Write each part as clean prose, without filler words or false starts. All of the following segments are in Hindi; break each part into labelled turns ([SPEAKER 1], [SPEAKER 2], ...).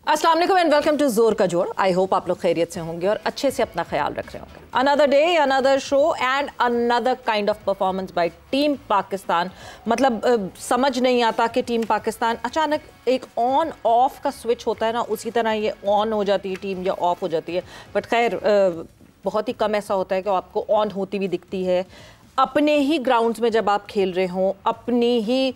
[SPEAKER 1] अस्सलाम वालेकुम एंड वेलकम टू जोर का जोड़। आई होप आप लोग खैरियत से होंगे और अच्छे से अपना ख्याल रख रहे होंगे। Another day, another show and another kind of performance by team Pakistan. मतलब समझ नहीं आता कि टीम पाकिस्तान अचानक एक ऑन ऑफ का स्विच होता है ना, उसी तरह ये ऑन हो जाती है टीम या ऑफ हो जाती है। बट खैर बहुत ही कम ऐसा होता है कि आपको ऑन होती भी दिखती है। अपने ही ग्राउंड्स में जब आप खेल रहे हों, अपनी ही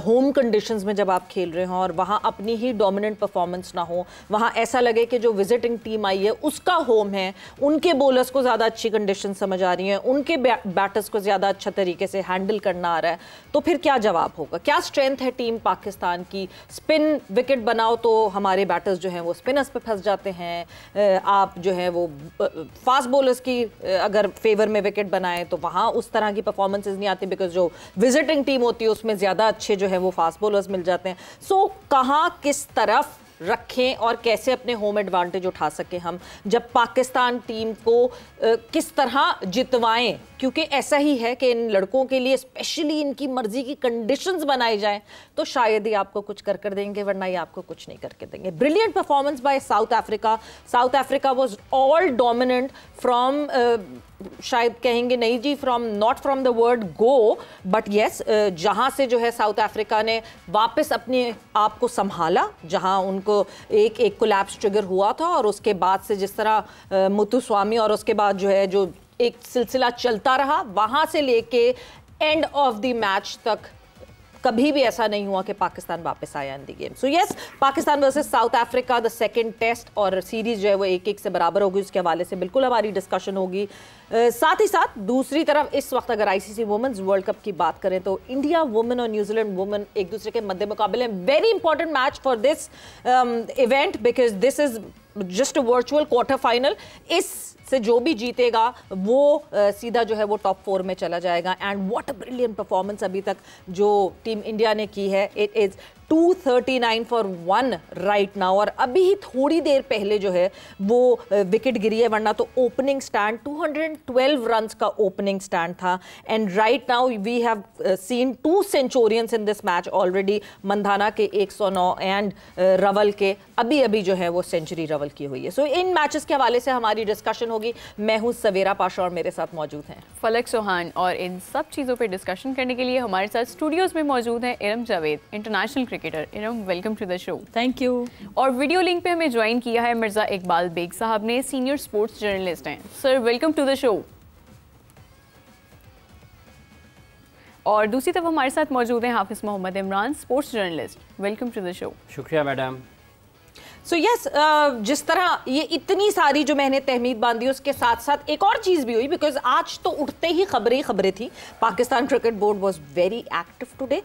[SPEAKER 1] होम कंडीशंस में जब आप खेल रहे हों और वहाँ अपनी ही डोमिनेंट परफॉर्मेंस ना हो, वहाँ ऐसा लगे कि जो विजिटिंग टीम आई है उसका होम है, उनके बॉलर्स को ज़्यादा अच्छी कंडीशन समझ आ रही हैं, उनके बैटर्स को ज़्यादा अच्छा तरीके से हैंडल करना आ रहा है, तो फिर क्या जवाब होगा? क्या स्ट्रेंथ है टीम पाकिस्तान की? स्पिन विकेट बनाओ तो हमारे बैटर्स जो हैं वो स्पिनर्स पे फंस जाते हैं। आप जो है वो फास्ट बॉलर्स की अगर फेवर में विकेट बनाएं तो वहाँ उस तरह की परफॉर्मेंसेस नहीं आती, बिकॉज जो विजिटिंग टीम होती है उसमें ज़्यादा अच्छे जो है वो फास्ट बॉलर्स मिल जाते हैं। सो कहाँ किस तरफ रखें और कैसे अपने होम एडवांटेज उठा सकें हम, जब पाकिस्तान टीम को किस तरह जितवाएं? क्योंकि ऐसा ही है कि इन लड़कों के लिए स्पेशली इनकी मर्जी की कंडीशंस बनाई जाएं तो शायद ही आपको कुछ कर देंगे, वरना ये आपको कुछ नहीं करके देंगे। Brilliant performance by South Africa. South Africa was all dominant from, शायद कहेंगे नहीं जी, from not from the word go, but yes, जहां से जो है साउथ अफ्रीका ने वापस अपने आप को संभाला, जहां उनको एक कोलैप्स ट्रिगर हुआ था और उसके बाद से जिस तरह मुथुस्वामी और उसके बाद जो है जो एक सिलसिला चलता रहा, वहां से लेके एंड ऑफ द मैच तक कभी भी ऐसा नहीं हुआ कि पाकिस्तान वापस आया in the game. So yes, Pakistan versus South Africa the second test, और सीरीज जो है वो 1-1 से बराबर होगी। उसके हवाले से बिल्कुल हमारी डिस्कशन होगी। साथ ही साथ दूसरी तरफ इस वक्त अगर आईसीसी वुमेन्स वर्ल्ड कप की बात करें तो इंडिया वुमेन और न्यूजीलैंड वुमेन एक दूसरे के मद्दे मुकाबले very important match for this event, because this is just a virtual quarter final. इस से जो भी जीतेगा वो सीधा जो है वो टॉप 4 में चला जाएगा। And what a brilliant performance अभी तक जो टीम इंडिया ने की है। It is 239 for 1 right now, और अभी ही थोड़ी देर पहले जो है वो विकेट गिरी है, वरना तो ओपनिंग स्टैंड 212 रन्स का ओपनिंग स्टैंड था। And right now we have seen 2 centurions in this match already. Mandhana के 109 एंड रवल के अभी जो है वो सेंचुरी रवल की हुई है। सो इन मैचेस के हवाले से हमारी डिस्कशन होगी। मैं हूँ सवेरा पाशा और मेरे साथ मौजूद हैं
[SPEAKER 2] फलक सोहान, और इन सब चीज़ों पर डिस्कशन करने के लिए हमारे साथ स्टूडियोज़ में मौजूद हैं Iram Javed, international cricketer. Iram, welcome to the show.
[SPEAKER 1] Thank you.
[SPEAKER 2] और वीडियो लिंक पे हमें ज्वाइन किया है मिर्ज़ा इकबाल बेग साहब ने, सीनियर स्पोर्ट्स जर्नलिस्ट हैं। Sir, welcome to the show. और दूसरी तरफ हमारे साथ मौजूद हैं Hafiz Mohammad Imran, sports journalist. Welcome to the show.
[SPEAKER 3] शुक्रिया मैडम।
[SPEAKER 1] सो यस, जिस तरह ये इतनी सारी जो मैंने तहमीद बांधी उसके साथ साथ एक और चीज़ भी हुई, बिकॉज आज तो उठते ही खबरें थी। Pakistan cricket board was very active today.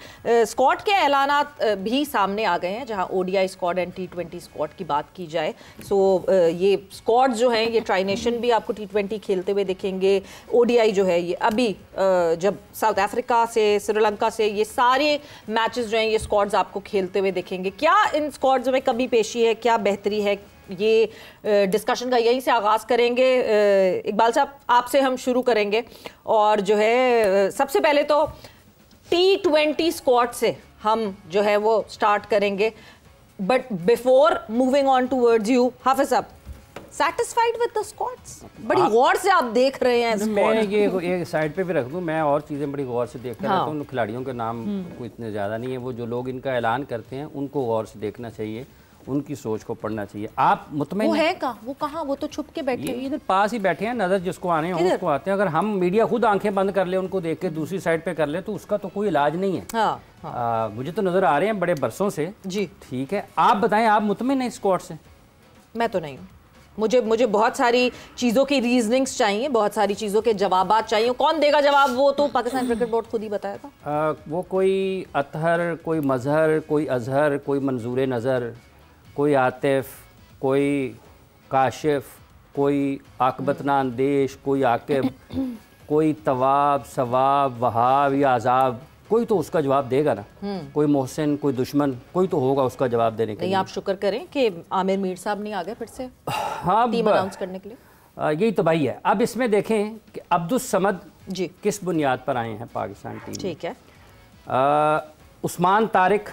[SPEAKER 1] Squad के ऐलानात भी सामने आ गए हैं, जहां ODI squad and T20 squad की बात की जाए। सो ये स्क्वाड जो हैं ये ट्राई नेशन भी आपको T20 खेलते हुए दिखेंगे। ओडीआई जो है ये अभी जब साउथ अफ्रीका से, श्रीलंका से, ये सारे मैचेस जो हैं ये स्क्वाड्स आपको खेलते हुए दिखेंगे। क्या इन स्क्वाड्स में कमी पेशी है, क्या बेहतरी है, ये डिस्कशन का यहीं से आगाज़ करेंगे। इकबाल साहब, आपसे हम शुरू करेंगे। और जो है सबसे पहले तो T20 स्क्वाड से हम जो है वो स्टार्ट करेंगे। But before moving on towards you, Hafiz sahab, satisfied with the squads? बड़ी गौर से आप देख रहे हैं स्क्वाड।
[SPEAKER 3] मैं ये साइड पे भी रख दूं, मैं और चीज़ें बड़ी गौर से देखता रहता हूं। खिलाड़ियों के नाम कोई इतने ज़्यादा नहीं है, वो जो लोग इनका ऐलान करते हैं उनको गौर से देखना चाहिए, उनकी सोच को पढ़ना चाहिए। आप मुतमईन
[SPEAKER 1] वो है कहाँ? वो कहाँ? वो तो छुप के बैठे हैं,
[SPEAKER 3] इधर पास ही बैठे हैं। नज़र जिसको आने हैं उसको आते हैं। अगर हम मीडिया खुद आंखें बंद कर ले, उनको देख के दूसरी साइड पे कर ले, तो उसका तो कोई इलाज नहीं है। हाँ। मुझे तो नज़र आ रहे हैं बड़े बरसों से जी। ठीक है, आप बताएं, आप मुतमईन हैं स्क्वाड से? मैं तो नहीं हूँ।
[SPEAKER 1] मुझे बहुत सारी चीज़ों की रीजनिंग्स चाहिए, बहुत सारी चीज़ों के जवाब चाहिए। कौन देगा जवाब? वो तो पाकिस्तान क्रिकेट बोर्ड खुद ही बताएगा।
[SPEAKER 3] वो कोई अतहर, कोई मजहर, कोई अजहर, कोई मंजूर नज़र, कोई आतिफ, कोई काशिफ, कोई आकबतना अंदेश, कोई आकिब, कोई तवाब, सवाब, वहाब या अजाब, कोई तो उसका जवाब देगा ना, कोई मोहसिन, कोई दुश्मन, कोई तो होगा उसका जवाब देने के लिए।
[SPEAKER 1] आप शुक्र करें कि आमिर मीर साहब नहीं आ गए फिर से टीम अनाउंस करने के लिए।
[SPEAKER 3] यही तबाही है। अब इसमें देखें कि अब्दुस समद जी किस बुनियाद पर आए हैं पाकिस्तान टीम,
[SPEAKER 1] ठीक है।
[SPEAKER 3] उस्मान तारिक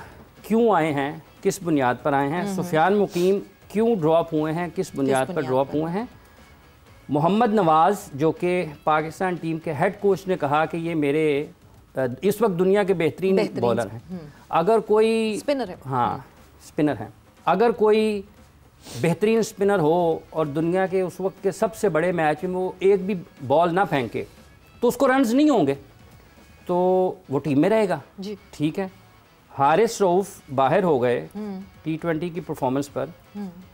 [SPEAKER 3] क्यों आए हैं, किस बुनियाद पर आए हैं। सुफियान मुकीम क्यों ड्रॉप हुए हैं, किस बुनियाद पर ड्रॉप हुए हैं। मोहम्मद नवाज़ जो कि पाकिस्तान टीम के हेड कोच ने कहा कि ये मेरे इस वक्त दुनिया के बेहतरीन बॉलर हैं। अगर कोई
[SPEAKER 1] स्पिनर है,
[SPEAKER 3] हाँ स्पिनर हैं, अगर कोई बेहतरीन स्पिनर हो और दुनिया के उस वक्त के सबसे बड़े मैच में वो एक भी बॉल ना फेंके तो उसको रन्स नहीं होंगे, तो वो टीम में रहेगा जी। ठीक है, हारिस रऊफ बाहर हो गए T20 की परफॉर्मेंस पर,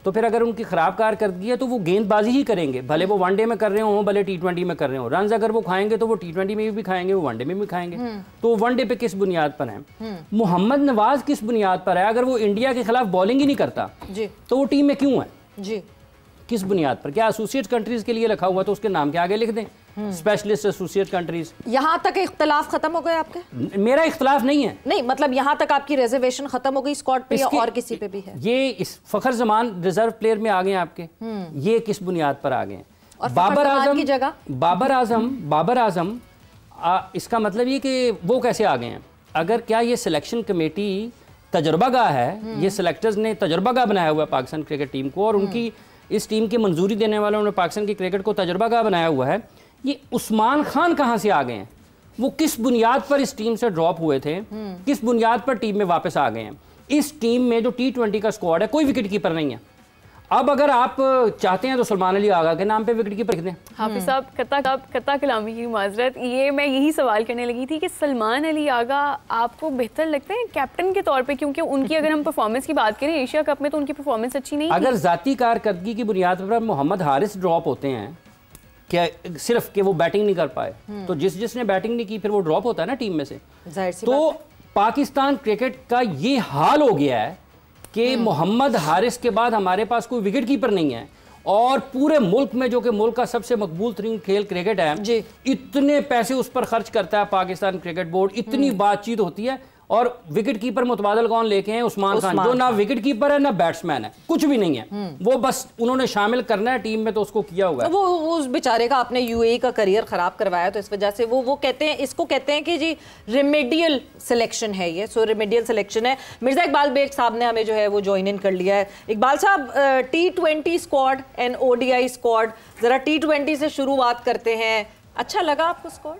[SPEAKER 3] तो फिर अगर उनकी ख़राब कारकर्दगी है तो वो गेंदबाजी ही करेंगे, भले वो वनडे में कर रहे हो भले T20 में कर रहे हो। रन्स अगर वो खाएंगे तो वो T20 में भी खाएंगे, वो वनडे में भी खाएंगे। तो वनडे पे किस बुनियाद पर है। मोहम्मद नवाज किस बुनियाद पर है। अगर वो इंडिया के खिलाफ बॉलिंग ही नहीं करता जी तो वो टीम में क्यों है जी, किस बुनियाद पर। क्या एसोसिएट कंट्रीज के लिए रखा हुआ तो उसके नाम के आगे लिख दें स्पेशलिस्ट एसोसिएट कंट्रीज।
[SPEAKER 1] यहाँ तक इख्तलाफ खत्म हो गए आपके?
[SPEAKER 3] मेरा इख्तलाफ नहीं है,
[SPEAKER 1] नहीं मतलब यहाँ तक आपकी रिजर्वेशन खत्म हो गई स्क्वाड पे या और किसी पे भी है?
[SPEAKER 3] ये इस फखर जमान रिजर्व प्लेयर में आ गए आपके, ये किस बुनियाद पर आ गए।
[SPEAKER 1] बाबर आजम की जगह
[SPEAKER 3] बाबर आजम इसका मतलब ये कि वो कैसे आ गए हैं। अगर क्या ये सिलेक्शन कमेटी तजर्बागाह है, ये सिलेक्टर्स ने तजर्बागाह बनाया हुआ है पाकिस्तान क्रिकेट टीम को, और उनकी इस टीम की मंजूरी देने वालों ने पाकिस्तान की क्रिकेट को तजर्बागाह बनाया हुआ है। ये उस्मान खान कहाँ से आ गए हैं, वो किस बुनियाद पर इस टीम से ड्रॉप हुए थे, किस बुनियाद पर टीम में वापस आ गए हैं। इस टीम में जो T20 का स्क्वाड है कोई विकेट कीपर नहीं है। अब अगर आप चाहते हैं तो सलमान अली आगा के नाम पे विकेट कीपर लिख दें।
[SPEAKER 2] हाफिज साहब कत्ता कलामी की माजरत, ये मैं यही सवाल करने लगी थी कि सलमान अली आगा आपको बेहतर लगते हैं कैप्टन के तौर पे, क्योंकि उनकी अगर हम परफॉर्मेंस की बात करें एशिया कप में तो उनकी परफॉर्मेंस अच्छी नहीं।
[SPEAKER 3] अगर जाती कारकर्दगी की बुनियाद पर मोहम्मद हारिस ड्रॉप होते हैं, क्या सिर्फ कि वो बैटिंग नहीं कर पाए, तो जिसने बैटिंग नहीं की फिर वो ड्रॉप होता है ना टीम में से। तो पाकिस्तान क्रिकेट का ये हाल हो गया है कि मोहम्मद हारिस के बाद हमारे पास कोई विकेट कीपर नहीं है, और पूरे मुल्क में जो कि मुल्क का सबसे मकबूल तरीन खेल क्रिकेट है, इतने पैसे उस पर खर्च करता है पाकिस्तान क्रिकेट बोर्ड, इतनी बातचीत होती है, और विकेट कीपर मुतबादल कौन लेके हैं, उस्मान खान, जो ना विकेट कीपर है ना बैट्समैन है, कुछ भी नहीं है। वो बस उन्होंने शामिल करना है टीम में तो उसको किया हुआ है।
[SPEAKER 1] तो वो उस बेचारे का आपने यूएई का करियर खराब करवाया, तो इस वजह से वो कहते हैं, इसको कहते हैं कि जी रेमेडियल सिलेक्शन है ये। सो रेमेडियल सिलेक्शन है। मिर्जा इकबाल बेग साहब ने हमें जो है वो ज्वाइन इन कर लिया है। इकबाल साहब, T20 squad and ODI squad, जरा T20 से शुरुआत करते हैं। अच्छा लगा आपको स्क्वाड?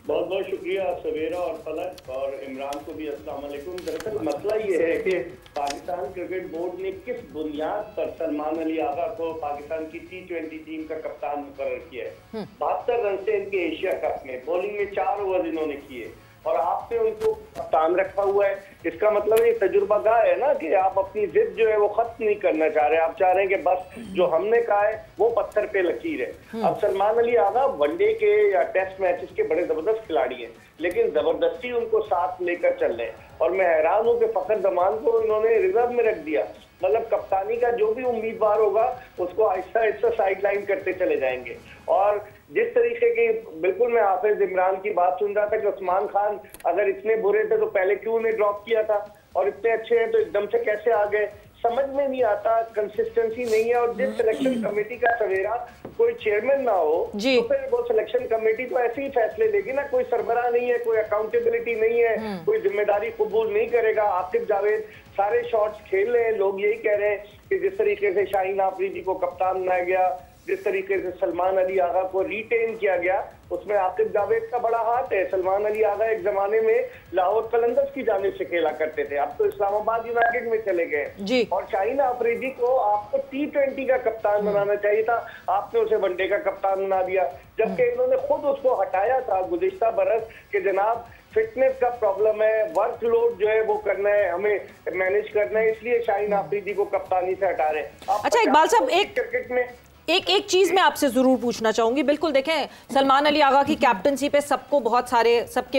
[SPEAKER 4] बहुत बहुत शुक्रिया सवेरा और फलक और इमरान को भी अस्सलाम वालेकुम। दरअसल मसला ये है कि पाकिस्तान क्रिकेट बोर्ड ने किस बुनियाद पर सलमान अली आगा को पाकिस्तान की T20 टीम का कप्तान मुकर्रर किया है। 72 रन से इनके एशिया कप में बॉलिंग में 4 ओवर इन्होंने किए और आपने उनको कप्तान रखा हुआ है। इसका मतलब ये तजुर्बागाह है ना कि आप अपनी जिद जो है वो खत्म नहीं करना चाह रहे, आप चाह रहे हैं कि बस जो हमने कहा है वो पत्थर पे लकीर है। अब सलमान अली आगा वनडे के या टेस्ट मैचेस के बड़े जबरदस्त खिलाड़ी हैं, लेकिन जबरदस्ती उनको साथ लेकर चल रहे हैं और मैं हैरान हूँ कि फखर जमान को इन्होंने रिजर्व में रख दिया। मतलब कप्तानी का जो भी उम्मीदवार होगा उसको आहिस्ता आहिस्ता साइडलाइन करते चले जाएंगे। और जिस तरीके की, बिल्कुल मैं हाफिज इमरान की बात सुन रहा था कि उस्मान खान अगर इतने बुरे थे तो पहले क्यों नहीं ड्रॉप किया था, और इतने अच्छे हैं तो एकदम से कैसे आ गए, समझ में नहीं आता, कंसिस्टेंसी नहीं है। और जिस सिलेक्शन कमेटी का सवेरा कोई चेयरमैन ना हो तो फिर वो सिलेक्शन कमेटी तो ऐसे ही फैसले लेगी ना, कोई सरबराह नहीं है, कोई अकाउंटेबिलिटी नहीं है, कोई जिम्मेदारी कबूल नहीं करेगा। आसिफ जावेद सारे शॉट्स खेल रहे हैं, लोग यही कह रहे हैं कि जिस तरीके से शाहीन आफरीदी को कप्तान बनाया गया, जिस तरीके से सलमान अली आगा को रिटेन किया गया, उसमें आसिफ जावेद का बड़ा हाथ है। सलमान अली आगा एक जमाने में लाहौर कलंदर्स की जानिब से खेला करते थे, अब तो इस्लामाबाद यूनाइटेड में चले गए। और शाहीन आफरीदी को आपको T20 का कप्तान बनाना चाहिए था, आपने उसे वनडे का कप्तान बना दिया, जबकि इन्होंने खुद उसको हटाया था गुज़िश्ता बरस के जनाब फिटनेस का प्रॉब्लम है, वर्कलोड जो है वो करना है, हमें मैनेज करना है, इसलिए शाहीन आफरीदी को कप्तानी से हटा रहे हैं।
[SPEAKER 1] अच्छा इकबाल साहब, एक
[SPEAKER 4] क्रिकेट में
[SPEAKER 1] एक चीज मैं आपसे जरूर पूछना चाहूंगी। बिल्कुल देखें, सलमान अली आगा की कैप्टनसी पे सबके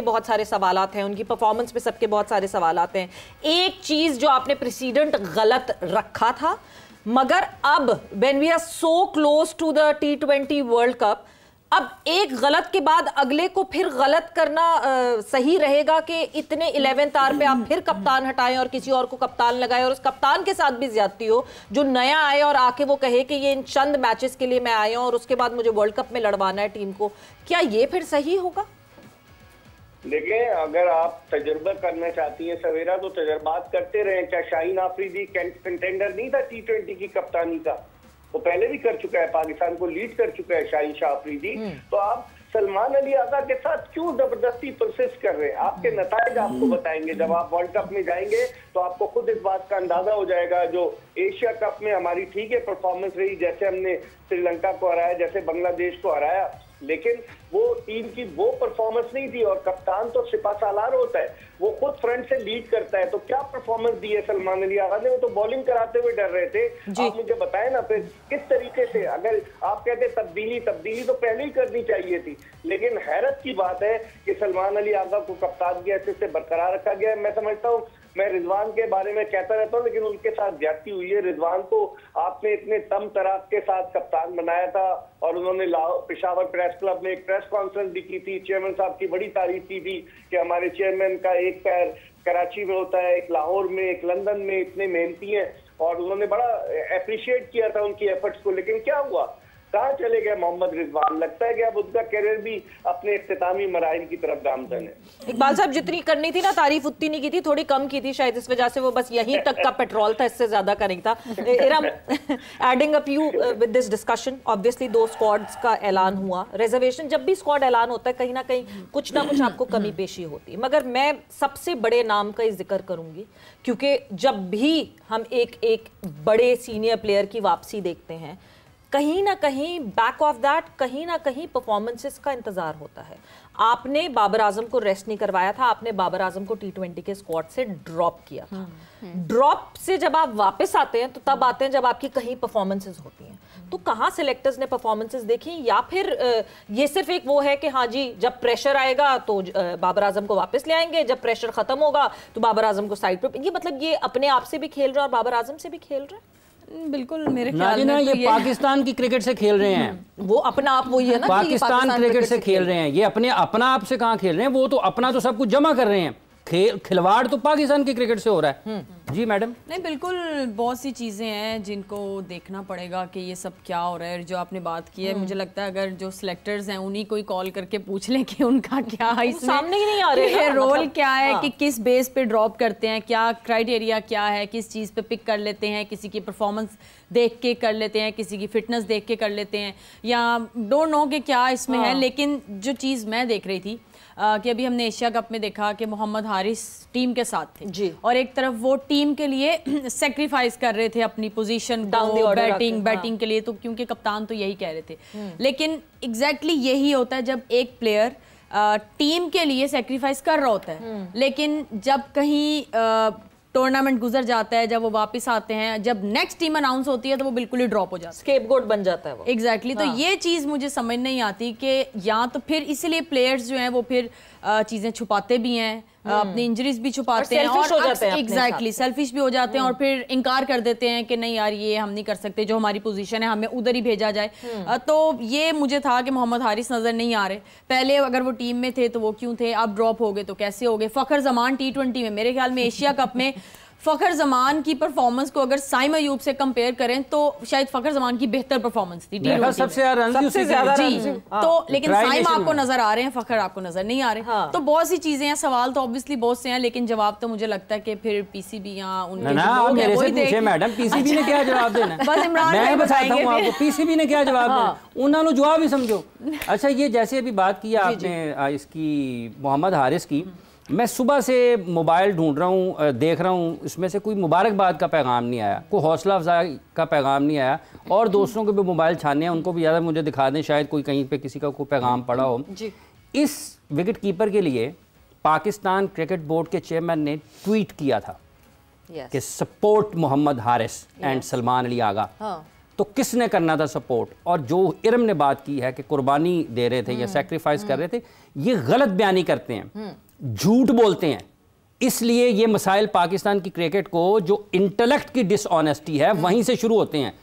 [SPEAKER 1] बहुत सारे सवालात हैं, उनकी परफॉर्मेंस पे सबके बहुत सारे सवालात हैं। एक चीज जो आपने प्रेसिडेंट गलत रखा था, मगर अब when we are so close to the T20 world cup, अब एक गलत के बाद अगले को फिर गलत करना सही रहेगा कि इतने 11th आवर पे आप फिर कप्तान हटाएं और किसी और को कप्तान लगाएं और उस कप्तान के साथ भी ज्यादती हो जो नया आए और आके वो कहे कि ये इन चंद मैचेस के लिए मैं आया हूं और उसके बाद मुझे वर्ल्ड कप में लड़वाना है टीम को, क्या ये फिर सही होगा?
[SPEAKER 4] देखिए, अगर आप तजुर्बा करना चाहती हैं सवेरा तो तजुर्बात करते रहे। क्या शाहीन आफरीदी कंटेंडर नहीं था T20 की कप्तानी का? वो पहले भी कर चुका है, पाकिस्तान को लीड कर चुका है शाहीन शाह आफरीदी। तो आप सलमान अली आगा के साथ क्यों जबरदस्ती प्रोसेस कर रहे हैं? आपके नताइज आपको बताएंगे। जब आप वर्ल्ड कप में जाएंगे तो आपको खुद इस बात का अंदाजा हो जाएगा। जो एशिया कप में हमारी ठीक है परफॉर्मेंस रही, जैसे हमने श्रीलंका को हराया, जैसे बांग्लादेश को हराया, लेकिन वो टीम की वो परफॉर्मेंस नहीं थी। और कप्तान तो सिपा सालार होता है, वो खुद फ्रंट से लीड करता है। तो क्या परफॉर्मेंस दी है सलमान अली आगा ने? वो तो बॉलिंग कराते हुए डर रहे थे। आप मुझे बताएं ना फिर किस तरीके से, अगर आप कहते तब्दीली तो पहले ही करनी चाहिए थी। लेकिन हैरत की बात है कि सलमान अली आगा को कप्तान की हैसियत से बरकरार रखा गया है। मैं समझता हूँ, मैं रिजवान के बारे में कहता रहता हूँ, लेकिन उनके साथ ज्यादती हुई है। रिजवान को आपने इतने तम तराक के साथ कप्तान बनाया था और उन्होंने पेशावर प्रेस क्लब में एक प्रेस कॉन्फ्रेंस भी की थी। चेयरमैन साहब की बड़ी तारीफ की थी कि हमारे चेयरमैन का एक पैर कराची में होता है, एक लाहौर में, एक लंदन में, इतने मेहनती हैं। और उन्होंने बड़ा अप्रिशिएट किया था उनकी एफर्ट्स को। लेकिन क्या हुआ, कहाँ चले गए मोहम्मद रिजवान? लगता है कि अब उनका करियर भी अपने इख्तितामी मराहिल की तरफ गामजन है।
[SPEAKER 1] इकबाल साहब, जितनी करनी थी ना तारीफ उतनी नहीं की थी, थोड़ी कम की थी शायद, इस वजह से वो बस यहीं तक का पेट्रोल था, इससे ज्यादा का नहीं था। Iram, adding up you with this discussion, obviously 2 squads का ऐलान हुआ। रिजर्वेशन, जब भी स्क्वाड ऐलान होता है कहीं ना कुछ आपको कमी पेशी होती है, मगर मैं सबसे बड़े नाम का जिक्र करूंगी, क्योंकि जब भी हम एक बड़े सीनियर प्लेयर की वापसी देखते हैं, कहीं ना कहीं बैक ऑफ दैट कहीं ना कहीं परफॉर्मेंसेस का इंतजार होता है। आपने बाबर आजम को रेस्ट नहीं करवाया था, आपने बाबर आजम को T20 के स्क्वाड से ड्रॉप किया था। ड्रॉप से जब आप वापस आते हैं तो तब आते हैं जब आपकी कहीं परफॉर्मेंसेस होती हैं। तो कहाँ सिलेक्टर्स ने परफॉर्मेंसेस देखी, या फिर ये सिर्फ एक वो है कि हाँ जी जब प्रेशर आएगा तो बाबर आजम को वापस ले आएंगे, जब प्रेशर खत्म होगा तो बाबर आजम को साइड पर, ये मतलब ये अपने आप से भी खेल रहे हैं और बाबर आजम से भी खेल रहे हैं?
[SPEAKER 2] बिल्कुल, मेरे ख्याल में
[SPEAKER 3] ये पाकिस्तान की क्रिकेट से खेल रहे हैं।
[SPEAKER 1] वो अपना आप वही है ना,
[SPEAKER 3] पाकिस्तान क्रिकेट से खेल रहे हैं। ये अपना आप से कहाँ खेल रहे हैं? वो तो अपना तो सब कुछ जमा कर रहे हैं। खिलवाड़ तो पाकिस्तान की क्रिकेट से हो रहा है। जी मैडम।
[SPEAKER 5] नहीं, बिल्कुल, बहुत सी चीज़ें हैं जिनको देखना पड़ेगा कि ये सब क्या हो रहा है। जो आपने बात की है, मुझे लगता है अगर जो सिलेक्टर्स हैं उन्हीं को ही कॉल करके पूछ लें कि उनका क्या है, इसमें
[SPEAKER 1] सामने ही नहीं आ रहे हैं
[SPEAKER 5] रोल मतलब, क्या है कि किस बेस पे ड्रॉप करते हैं, क्या क्राइटेरिया क्या है, किस चीज़ पे पिक कर लेते हैं, किसी की परफॉर्मेंस देख के कर लेते हैं, किसी की फिटनेस देख के कर लेते हैं, या डोंट नो कि क्या इसमें है। लेकिन जो चीज़ मैं देख रही थी कि अभी हमने एशिया कप में देखा कि मोहम्मद हारिस टीम के साथ थे जी, और एक तरफ वो टीम के लिए सेक्रीफाइस कर रहे थे अपनी पोजीशन को, बैटिंग के लिए, तो क्योंकि कप्तान तो यही कह रहे थे। लेकिन एग्जैक्टली यही होता है जब एक प्लेयर टीम के लिए सेक्रीफाइस कर रहा होता है, लेकिन जब कहीं टूर्नामेंट गुजर जाता है, जब वो वापस आते हैं, जब नेक्स्ट टीम अनाउंस होती है तो वो बिल्कुल ही ड्रॉप हो जाता है,
[SPEAKER 1] स्केपगोट बन जाता है वो।
[SPEAKER 5] एग्जैक्टली। तो ये चीज़ मुझे समझ नहीं आती कि या तो फिर इसलिए प्लेयर्स जो हैं वो फिर चीज़ें छुपाते भी हैं, अपनी इंजरीज भी छुपाते हैं और एग्जैक्टली सेल्फिश भी हो जाते हैं और फिर इनकार कर देते हैं कि नहीं यार ये हम नहीं कर सकते, जो हमारी पोजीशन है हमें उधर ही भेजा जाए। तो ये मुझे था कि मोहम्मद हारिस नजर नहीं आ रहे। पहले अगर वो टीम में थे तो वो क्यों थे, अब ड्रॉप हो गए तो कैसे हो गए। फखर जमान T20 में, मेरे ख्याल में एशिया कप में फखर जमान की परफॉर्मेंस को अगर साइम अयूब से कंपेयर करें तो शायद फखर जमान की बेहतर परफॉर्मेंस थी सबसे ज्यादा जी। तो लेकिन साइम आपको नजर आ रहे हैं, फखर आपको नजर नहीं आ रहे। तो बहुत सी चीजें हैं, सवाल तो ऑब्वियसली बहुत से हैं, लेकिन जवाब तो मुझे लगता है कि फिर पीसीबी या उनके
[SPEAKER 3] मैडम पीसीबी ने क्या जवाब देना,
[SPEAKER 5] बस इमरान
[SPEAKER 3] मैं बताता हूं आपको पीसीबी ने क्या जवाब देना, उन्होंने जवाब ही समझो। अच्छा, ये जैसे अभी बात की आपने इसकी मोहम्मद हारिस की, मैं सुबह से मोबाइल ढूंढ रहा हूँ, देख रहा हूँ, इसमें से कोई मुबारकबाद का पैगाम नहीं आया, कोई हौसला अफजाई का पैगाम नहीं आया। और दोस्तों के भी मोबाइल छाने हैं, उनको भी ज़्यादा मुझे दिखा दें, शायद कोई कहीं पे किसी का कोई पैगाम पड़ा हो जी। इस विकेट कीपर के लिए पाकिस्तान क्रिकेट बोर्ड के चेयरमैन ने ट्वीट किया था कि सपोर्ट मोहम्मद हारिस एंड सलमान अली आगा। तो किसने करना था सपोर्ट? और जो इरम ने बात की है कि कुर्बानी दे रहे थे या सेक्रीफाइस कर रहे थे, ये गलत बयानी करते हैं, झूठ बोलते हैं। इसलिए ये मसाइल पाकिस्तान की क्रिकेट को, जो इंटेलेक्ट की डिसऑनेस्टी है, वहीं से शुरू होते हैं,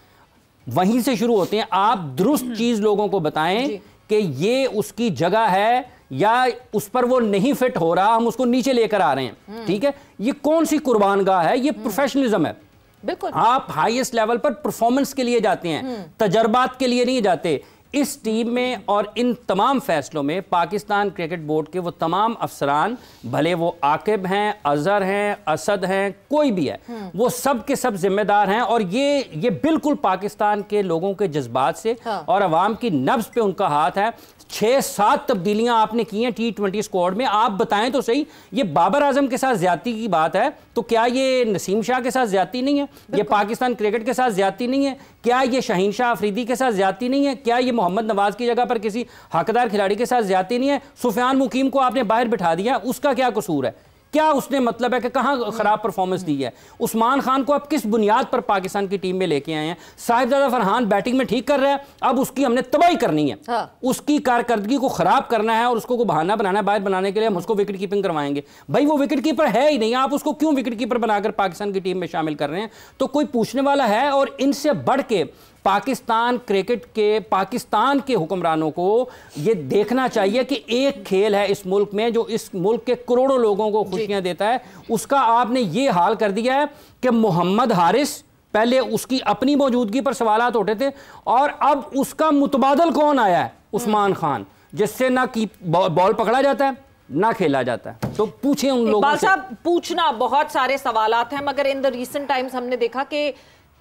[SPEAKER 3] वहीं से शुरू होते हैं। आप दुरुस्त चीज लोगों को बताएं कि ये उसकी जगह है या उस पर वो नहीं फिट हो रहा, हम उसको नीचे लेकर आ रहे हैं। ठीक है, ये कौन सी कुर्बानगाह है? ये प्रोफेशनलिज्म है।
[SPEAKER 1] बिल्कुल,
[SPEAKER 3] आप हाईएस्ट लेवल पर परफॉर्मेंस के लिए जाते हैं, तजर्बात के लिए नहीं जाते। इस टीम में और इन तमाम फैसलों में पाकिस्तान क्रिकेट बोर्ड के वो तमाम अफसरान, भले वो आकिब हैं, अजहर हैं, असद हैं, कोई भी है, वो सब के सब जिम्मेदार हैं। और ये बिल्कुल पाकिस्तान के लोगों के जज्बात से और अवाम की नब्ज पे उनका हाथ है। 6-7 तब्दीलियां आपने की हैं T20 स्क्वाड में। आप बताएं तो सही, ये बाबर आजम के साथ ज्यादती की बात है तो क्या ये नसीम शाह के साथ ज्यादती नहीं है? ये पाकिस्तान क्रिकेट के साथ ज्यादती नहीं है? क्या ये शाहीन शाह अफरीदी के साथ ज्यादती नहीं है? क्या ये मोहम्मद नवाज की जगह पर किसी हकदार खिलाड़ी के साथ ज्यादती नहीं है? सुफियान मुकीम को आपने बाहर बिठा दिया, उसका क्या कसूर है? क्या उसने मतलब है कि कहां खराब परफॉर्मेंस दी है? उस्मान खान को आप किस बुनियाद पर पाकिस्तान की टीम में लेके आए हैं? साहिबजादा फरहान बैटिंग में ठीक कर रहा है, अब उसकी हमने तबाही करनी है। उसकी कारकर्दगी को खराब करना है और उसको को बहाना बनाना है, बाहर बनाने के लिए हम उसको विकेट कीपिंग करवाएंगे। भाई वो विकेट कीपर है ही नहीं, आप उसको क्यों विकेट कीपर बनाकर पाकिस्तान की टीम में शामिल कर रहे हैं? तो कोई पूछने वाला है? और इनसे बढ़ के पाकिस्तान क्रिकेट के, पाकिस्तान के हुक्मरानों को यह देखना चाहिए कि एक खेल है इस मुल्क में जो इस मुल्क के करोड़ों लोगों को खुशियां देता है, उसका आपने ये हाल कर दिया है कि मोहम्मद हारिस, पहले उसकी अपनी मौजूदगी पर सवालात उठे थे और अब उसका मुतबादल कौन आया है? उस्मान खान, जिससे ना की बॉल पकड़ा जाता है ना खेला जाता है। तो पूछे उन लोगों से।
[SPEAKER 1] पूछना बहुत सारे सवालात हैं, मगर इन द रीसेंट टाइम्स हमने देखा कि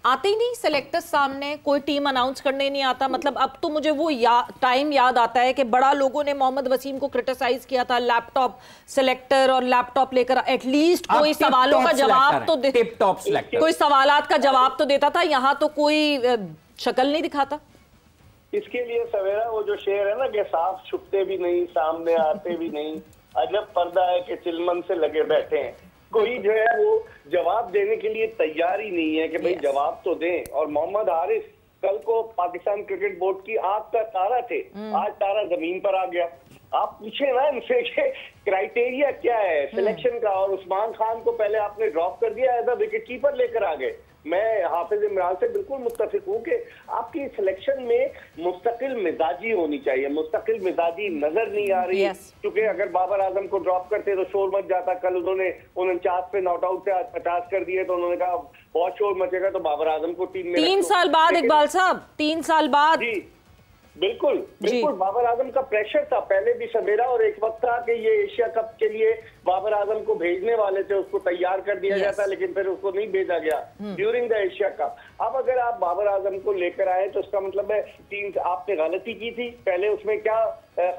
[SPEAKER 1] आते ही नहीं सेलेक्टर्स सामने, कोई टीम अनाउंस करने नहीं आता। मतलब अब तो मुझे वो टाइम याद आता है कि बड़ा लोगों ने मोहम्मद वसीम को क्रिटिसाइज किया था, लैपटॉप सेलेक्टर और लैपटॉप लेकर एटलीस्ट कोई सवालों का जवाब तो दे, कोई सवालात का जवाब तो देता था। यहाँ तो कोई शक्ल नहीं दिखाता।
[SPEAKER 4] इसके लिए सवेरा वो जो शेर है ना कि साफ छुपते भी नहीं, सामने आते भी नहीं, अजब पर्दा है कि चिलमन से लगे बैठे हैं। कोई जो है वो जवाब देने के लिए तैयार ही नहीं है कि भाई जवाब तो दें। और मोहम्मद हारिस कल को पाकिस्तान क्रिकेट बोर्ड की आंख का तारा थे, आज तारा जमीन पर आ गया। आप पूछे ना इनसे कि क्राइटेरिया क्या है सिलेक्शन का। और उस्मान खान को पहले आपने ड्रॉप कर दिया, एज अ विकेट कीपर लेकर आ गए। मैं हाफिज इमरान से बिल्कुल मुत्तफिक हूँ कि आपकी सिलेक्शन में मुस्तकिल मिजाजी होनी चाहिए। मुस्तकिल मिजाजी नजर नहीं आ रही, क्योंकि अगर बाबर आजम को ड्रॉप करते तो शोर मच जाता। कल उन्होंने 49 पे नॉट आउट से 50 कर दिए तो उन्होंने कहा बहुत शोर मचेगा तो बाबर आजम को टीम में
[SPEAKER 1] 3 साल बाद इकबाल साहब, 3 साल बाद।
[SPEAKER 4] जी बिल्कुल बिल्कुल, बाबर आजम का प्रेशर था पहले भी सवेरा, और एक वक्त था कि ये एशिया कप के लिए बाबर आजम को भेजने वाले थे, उसको तैयार कर दिया जाता, लेकिन फिर उसको नहीं भेजा गया ड्यूरिंग द एशिया कप। अब अगर आप बाबर आजम को लेकर आए तो उसका मतलब है टीम आपने गलती की थी। पहले उसमें क्या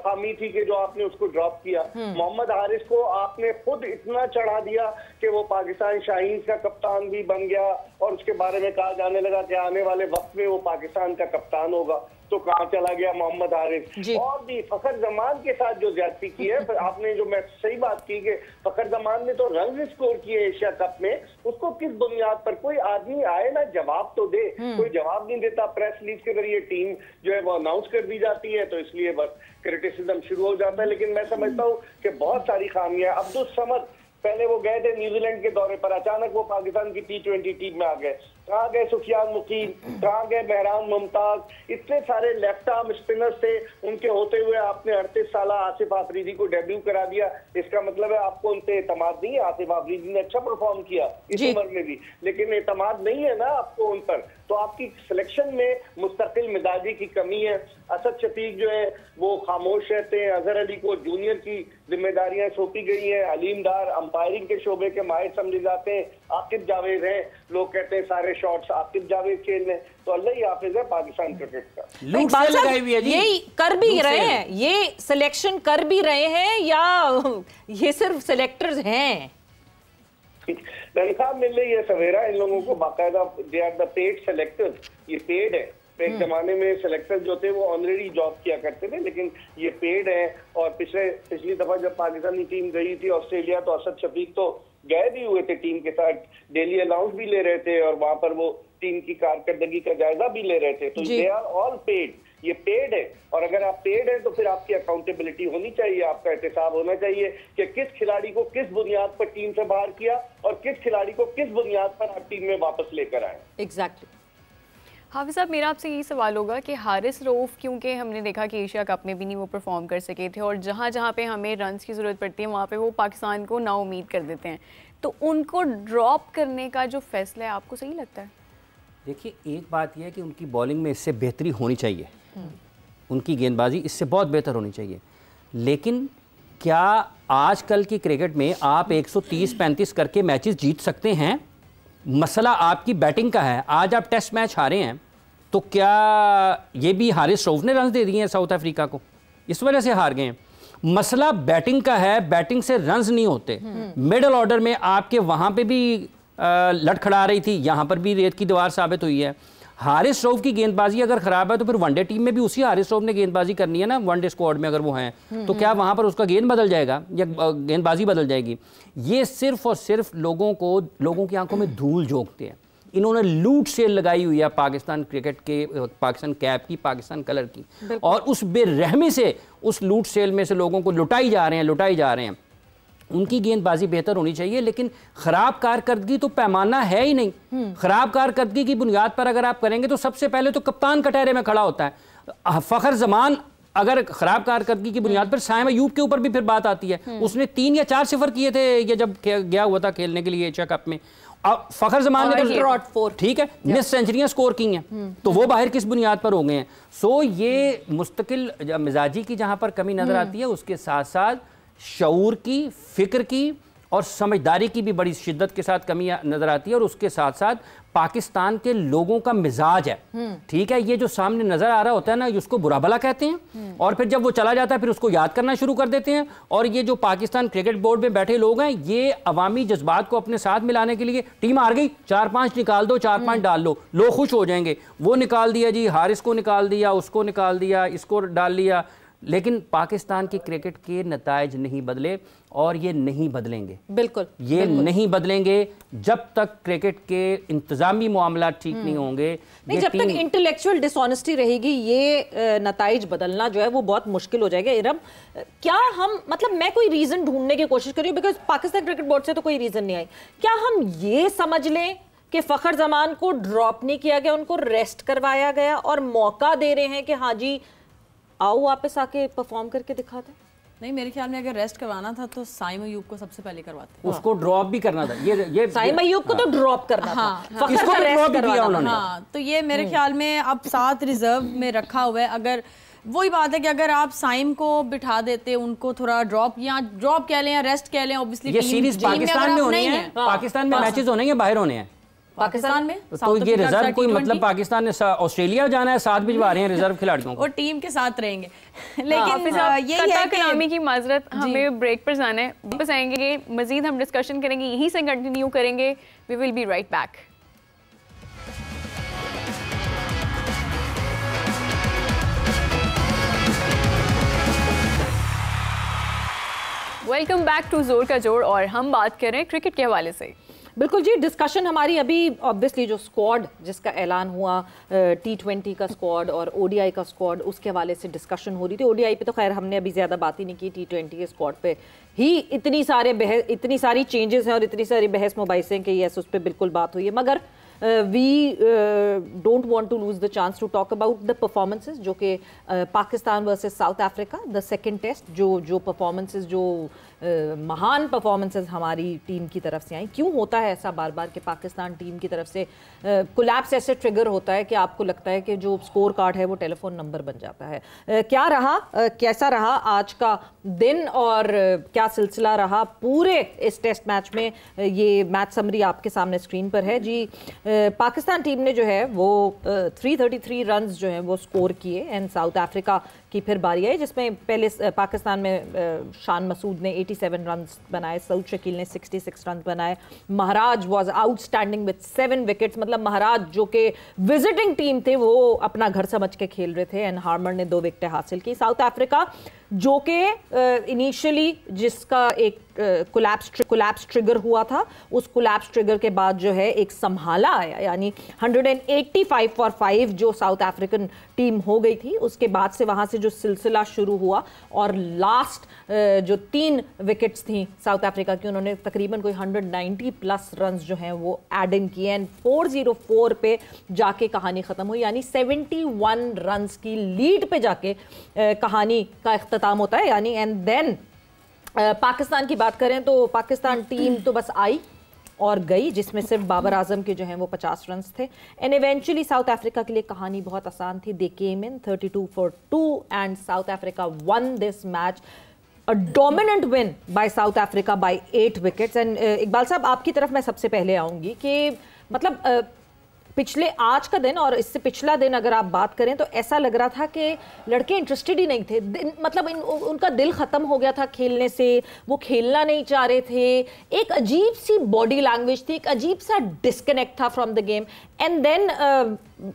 [SPEAKER 4] खामी थी कि जो आपने उसको ड्रॉप किया। मोहम्मद हारिस को आपने खुद इतना चढ़ा दिया कि वो पाकिस्तान शाहीन का कप्तान भी बन गया, और उसके बारे में कहा जाने लगा कि आने वाले वक्त में वो पाकिस्तान का कप्तान होगा। तो कहाँ चला गया मोहम्मद हारिस? और भी फखर जमान के साथ जो ज्यादती की है आपने, जो मैं सही बात की कि फखर जमान ने तो रन स्कोर किए एशिया कप में, उसको किस बुनियाद पर? कोई आदमी आए ना जवाब तो दे, कोई जवाब नहीं देता। प्रेस रिलीज के जरिए टीम जो है वो अनाउंस कर दी जाती है, तो इसलिए बस क्रिटिसिज्म शुरू हो जाता है। लेकिन मैं समझता हूँ कि बहुत सारी खामियां। अब्दुल समद पहले वो गए थे न्यूजीलैंड के दौरे पर, अचानक वो पाकिस्तान की T20 टीम में आ गए। कहाँ गए सुफियान मुकीम, कहाँ गए मेहरान मुमताज? इतने सारे लेफ्ट आर्म स्पिनर्स थे, उनके होते हुए आपने 38 साल आसिफ आफरीदी को डेब्यू करा दिया। इसका मतलब है आपको उनसे एतमाद नहीं है। आसिफ आफरीदी ने अच्छा परफॉर्म किया इस उम्र में भी, लेकिन एतमाद नहीं है ना आपको उन पर। तो आपकी सिलेक्शन में मुस्तकिल मिजाजी की कमी है। असद शफीक जो है वो खामोश रहते हैं। अजहर अली को जूनियर की जिम्मेदारियां सौंपी गई हैं। अलीम डार अंपायरिंग के शोबे के माहिर समझे जाते हैं। आकिब जावेद हैं, लोग कहते हैं सारे शॉट्स आकिब जावेद खेल रहे हैं। तो अल्लाह ही हाफिज है पाकिस्तान क्रिकेट का।
[SPEAKER 1] यही कर भी रहे हैं, ये सिलेक्शन कर भी रहे हैं, या ये सिर्फ सिलेक्टर्स हैं?
[SPEAKER 4] तनख्वाह मिल रही है सवेरा इन लोगों को बाकायदा। They are the paid selectors, ये पेड है। एक जमाने में सेलेक्टर जो थे वो ऑनरेडी जॉब किया करते थे, लेकिन ये पेड है। और पिछली दफा जब पाकिस्तानी टीम गई थी ऑस्ट्रेलिया, तो असद शफीक तो गए भी हुए थे टीम के साथ, डेली अलाउंस भी ले रहे थे और वहां पर वो टीम की कारकर्दगी का जायजा भी ले रहे थे। तो दे आर ऑल पेड, ये पेड है। और अगर आप पेड है तो फिर आपकी अकाउंटेबिलिटी होनी चाहिए, आपका एहतसाब होना चाहिए कि किस खिलाड़ी को किस बुनियाद पर टीम से बाहर किया और किस खिलाड़ी को किस बुनियाद पर आप टीम में वापस लेकर आए।
[SPEAKER 1] एग्जैक्टली।
[SPEAKER 2] हाफिज़ साहब, मेरा आपसे यही सवाल होगा कि हारिस रऊफ़, क्योंकि हमने देखा कि एशिया कप में भी नहीं वो परफॉर्म कर सके थे और जहाँ जहाँ पे हमें रन्स की ज़रूरत पड़ती है वहाँ पे वो पाकिस्तान को नाउम्मीद कर देते हैं, तो उनको ड्रॉप करने का जो फैसला है आपको सही लगता है?
[SPEAKER 3] देखिए, एक बात यह है कि उनकी बॉलिंग में इससे बेहतरी होनी चाहिए, उनकी गेंदबाजी इससे बहुत बेहतर होनी चाहिए, लेकिन क्या आजकल की क्रिकेट में आप 130-35 करके मैचेस जीत सकते हैं? मसला आपकी बैटिंग का है। आज आप टेस्ट मैच हारे हैं, तो क्या ये भी हारिस रऊफ़ ने रन दे दिए हैं साउथ अफ्रीका को, इस वजह से हार गए हैं? मसला बैटिंग का है, बैटिंग से रन्स नहीं होते। मिडल ऑर्डर में आपके वहाँ पे भी लड़खड़ा रही थी, यहाँ पर भी रेत की दीवार साबित हुई है। हारिस रऊफ़ की गेंदबाजी अगर ख़राब है तो फिर वनडे टीम में भी उसी हारिस रऊफ़ ने गेंदबाजी करनी है ना, वनडे स्क्वाड में अगर वो हैं तो क्या वहाँ पर उसका गेंद बदल जाएगा या गेंदबाजी बदल जाएगी? ये सिर्फ और सिर्फ लोगों की आंखों में धूल झोंकते हैं। इन्होंने लूट सेल लगाई हुई है पाकिस्तान क्रिकेट के, पाकिस्तान कैप की, पाकिस्तान कलर की, और उस बेरहमी से उस लूट सेल में से लोगों को लुटाई जा रहे हैं। उनकी गेंदबाजी बेहतर होनी चाहिए, लेकिन ख़राब कारकर्दगी तो पैमाना है ही नहीं। ख़राब कारकर्दगी की बुनियाद पर अगर आप करेंगे तो सबसे पहले तो कप्तान कटहरे में खड़ा होता है। फ़खर जमान अगर ख़राब कारकर्दगी की बुनियाद पर, साइम अयूब के ऊपर भी फिर बात आती है। उसने 3 या 4 सिफर किए थे ये जब गया हुआ था खेलने के लिए एशिया कप में। अब फ़खर जमान ने तो ठीक है मिस सेंचुरियां स्कोर की हैं, तो वो बाहर किस बुनियाद पर हो गए हैं? सो ये मुस्तकिल मिजाजी की जहाँ पर कमी नज़र आती है, उसके साथ साथ शऊर की, फ़िक्र की और समझदारी की भी बड़ी शिद्दत के साथ कमी नज़र आती है। और उसके साथ साथ पाकिस्तान के लोगों का मिजाज है, ठीक है, ये जो सामने नज़र आ रहा होता है ना, उसको बुरा भला कहते हैं, और फिर जब वो चला जाता है फिर उसको याद करना शुरू कर देते हैं। और ये जो पाकिस्तान क्रिकेट बोर्ड में बैठे लोग हैं, ये अवामी जज्बात को अपने साथ मिलाने के लिए, टीम हार गई 4-5 निकाल दो, 4-5 डाल लो, लोग खुश हो जाएंगे। वो निकाल दिया जी, हारिस को निकाल दिया, उसको निकाल दिया, इसको डाल लिया, लेकिन पाकिस्तान की क्रिकेट के नताइज नहीं बदले और ये नहीं बदलेंगे।
[SPEAKER 1] बिल्कुल,
[SPEAKER 3] ये नहीं बदलेंगे जब तक क्रिकेट के इंतजामी मामला ठीक नहीं होंगे।
[SPEAKER 1] नहीं, जब तक इंटेलेक्चुअल डिसऑनेस्टी रहेगी, ये नताइज बदलना जो है वो बहुत मुश्किल हो जाएगा। इरम, क्या हम, मतलब मैं कोई रीजन ढूंढने की कोशिश कर रही हूँ, बिकॉज पाकिस्तान क्रिकेट बोर्ड से तो कोई रीजन नहीं आई। क्या हम ये समझ लें कि फ़खर जमान को ड्रॉप नहीं किया गया, उनको रेस्ट करवाया गया और मौका दे रहे हैं कि हाँ जी आओ वापस आके परफॉर्म करके दिखाते?
[SPEAKER 5] नहीं, मेरे ख्याल में अगर रेस्ट करवाना था तो साइम अयूब को सबसे पहले करवाते।
[SPEAKER 3] उसको ड्रॉप भी करना था। ये
[SPEAKER 1] साइम अयूब को तो ड्रॉप करना था,
[SPEAKER 3] इसको ड्रॉप भी किया उन्होंने।
[SPEAKER 5] तो ये मेरे ख्याल में अब 7 रिजर्व में रखा हुआ है। अगर वही बात है कि अगर आप साइम को बिठा देते, उनको थोड़ा ड्रॉप कह लें या रेस्ट कह लें, ऑब्वियसली
[SPEAKER 3] ये सीरीज पाकिस्तान में होनी है, पाकिस्तान में मैचेस होने हैं, बाहर होने हैं
[SPEAKER 5] पाकिस्तान में।
[SPEAKER 3] तो ये रिजर्व कोई मतलब पाकिस्तान ने ऑस्ट्रेलिया जाना है, साथ भिजवा रहे हैं रिजर्व खिलाड़ियों को,
[SPEAKER 5] और टीम के साथ रहेंगे। लेकिन
[SPEAKER 2] ये है कलामी की माजरत, हमें ब्रेक पर जाना है, वापस आएंगे, मजीद हम डिस्कशन करेंगे, यहीं से कंटिन्यू करेंगे। We will be right back. Welcome back to जोर का जोड़, और हम बात कर रहे हैं क्रिकेट के हवाले से।
[SPEAKER 1] बिल्कुल जी, डिस्कशन हमारी अभी ऑब्वियसली जो स्क्वाड जिसका ऐलान हुआ, T20 का स्क्वाड और ODI का स्क्वाड, उसके हवाले से डिस्कशन हो रही थी। ODI पे तो खैर हमने अभी ज़्यादा बात ही नहीं की, T20 के स्क्वाड पे ही इतनी सारी चेंजेस हैं और इतनी सारी बहस मुबाहिसे हैं कि यस उस पर बिल्कुल बात हुई है। मगर we don't want to lose the chance to talk about the performances जो कि Pakistan versus South Africa, the second test, जो परफॉर्मेंसेस, जो महान परफॉर्मेंसेस हमारी टीम की तरफ से आई। क्यों होता है ऐसा बार बार कि पाकिस्तान टीम की तरफ से कोलैप्स ऐसे ट्रिगर होता है कि आपको लगता है कि जो स्कोर कार्ड है वो टेलीफोन नंबर बन जाता है? क्या रहा, कैसा रहा आज का दिन और क्या सिलसिला रहा पूरे इस टेस्ट मैच में? ये मैच समरी आपके सामने स्क्रीन पर है जी। पाकिस्तान टीम ने जो है वो 333 रन्स जो हैं वो स्कोर किए, एंड साउथ अफ्रीका की फिर बारी आई जिसमें पहले पाकिस्तान में शान मसूद ने 87 रन्स बनाए, सऊद शकील ने 66 रन बनाए, महाराज वाज आउटस्टैंडिंग विद 7 विकेट्स। मतलब महाराज जो कि विजिटिंग टीम थे वो अपना घर समझ के खेल रहे थे, एंड हार्मर ने 2 विकेटें हासिल की। साउथ अफ्रीका जो कि इनिशियली जिसका एक कोलैप्स ट्रिगर हुआ था, उस कोलैप्स ट्रिगर के बाद जो है एक संभाला आया, यानी 185 फॉर 5 जो साउथ अफ्रीकन टीम हो गई थी, उसके बाद से वहां से जो सिलसिला शुरू हुआ और लास्ट जो 3 विकेट्स थी साउथ अफ्रीका की, उन्होंने तकरीबन कोई 190 प्लस रन जो हैं वो एड इन किए एंड 404 पे जाके कहानी ख़त्म हुई, यानी 71 रन की लीड पे जाके कहानी का इख्तिताम होता है। यानी एंड देन पाकिस्तान की बात करें तो पाकिस्तान टीम तो बस आई और गई, जिसमें सिर्फ बाबर आजम के जो हैं वो 50 रन थे। एंड इवेंचुअली साउथ अफ्रीका के लिए कहानी बहुत आसान थी, they came in 32 for 2 and South Africa won this match, a dominant win by South Africa by 8 wickets. And Iqbal साहब, आपकी तरफ मैं सबसे पहले आऊंगी कि मतलब पिछले आज का दिन और इससे पिछला दिन अगर आप बात करें तो ऐसा लग रहा था कि लड़के इंटरेस्टेड ही नहीं थे, मतलब उनका दिल ख़त्म हो गया था खेलने से, वो खेलना नहीं चाह रहे थे, एक अजीब सी बॉडी लैंग्वेज थी, एक अजीब सा डिस्कनेक्ट था from the game. And then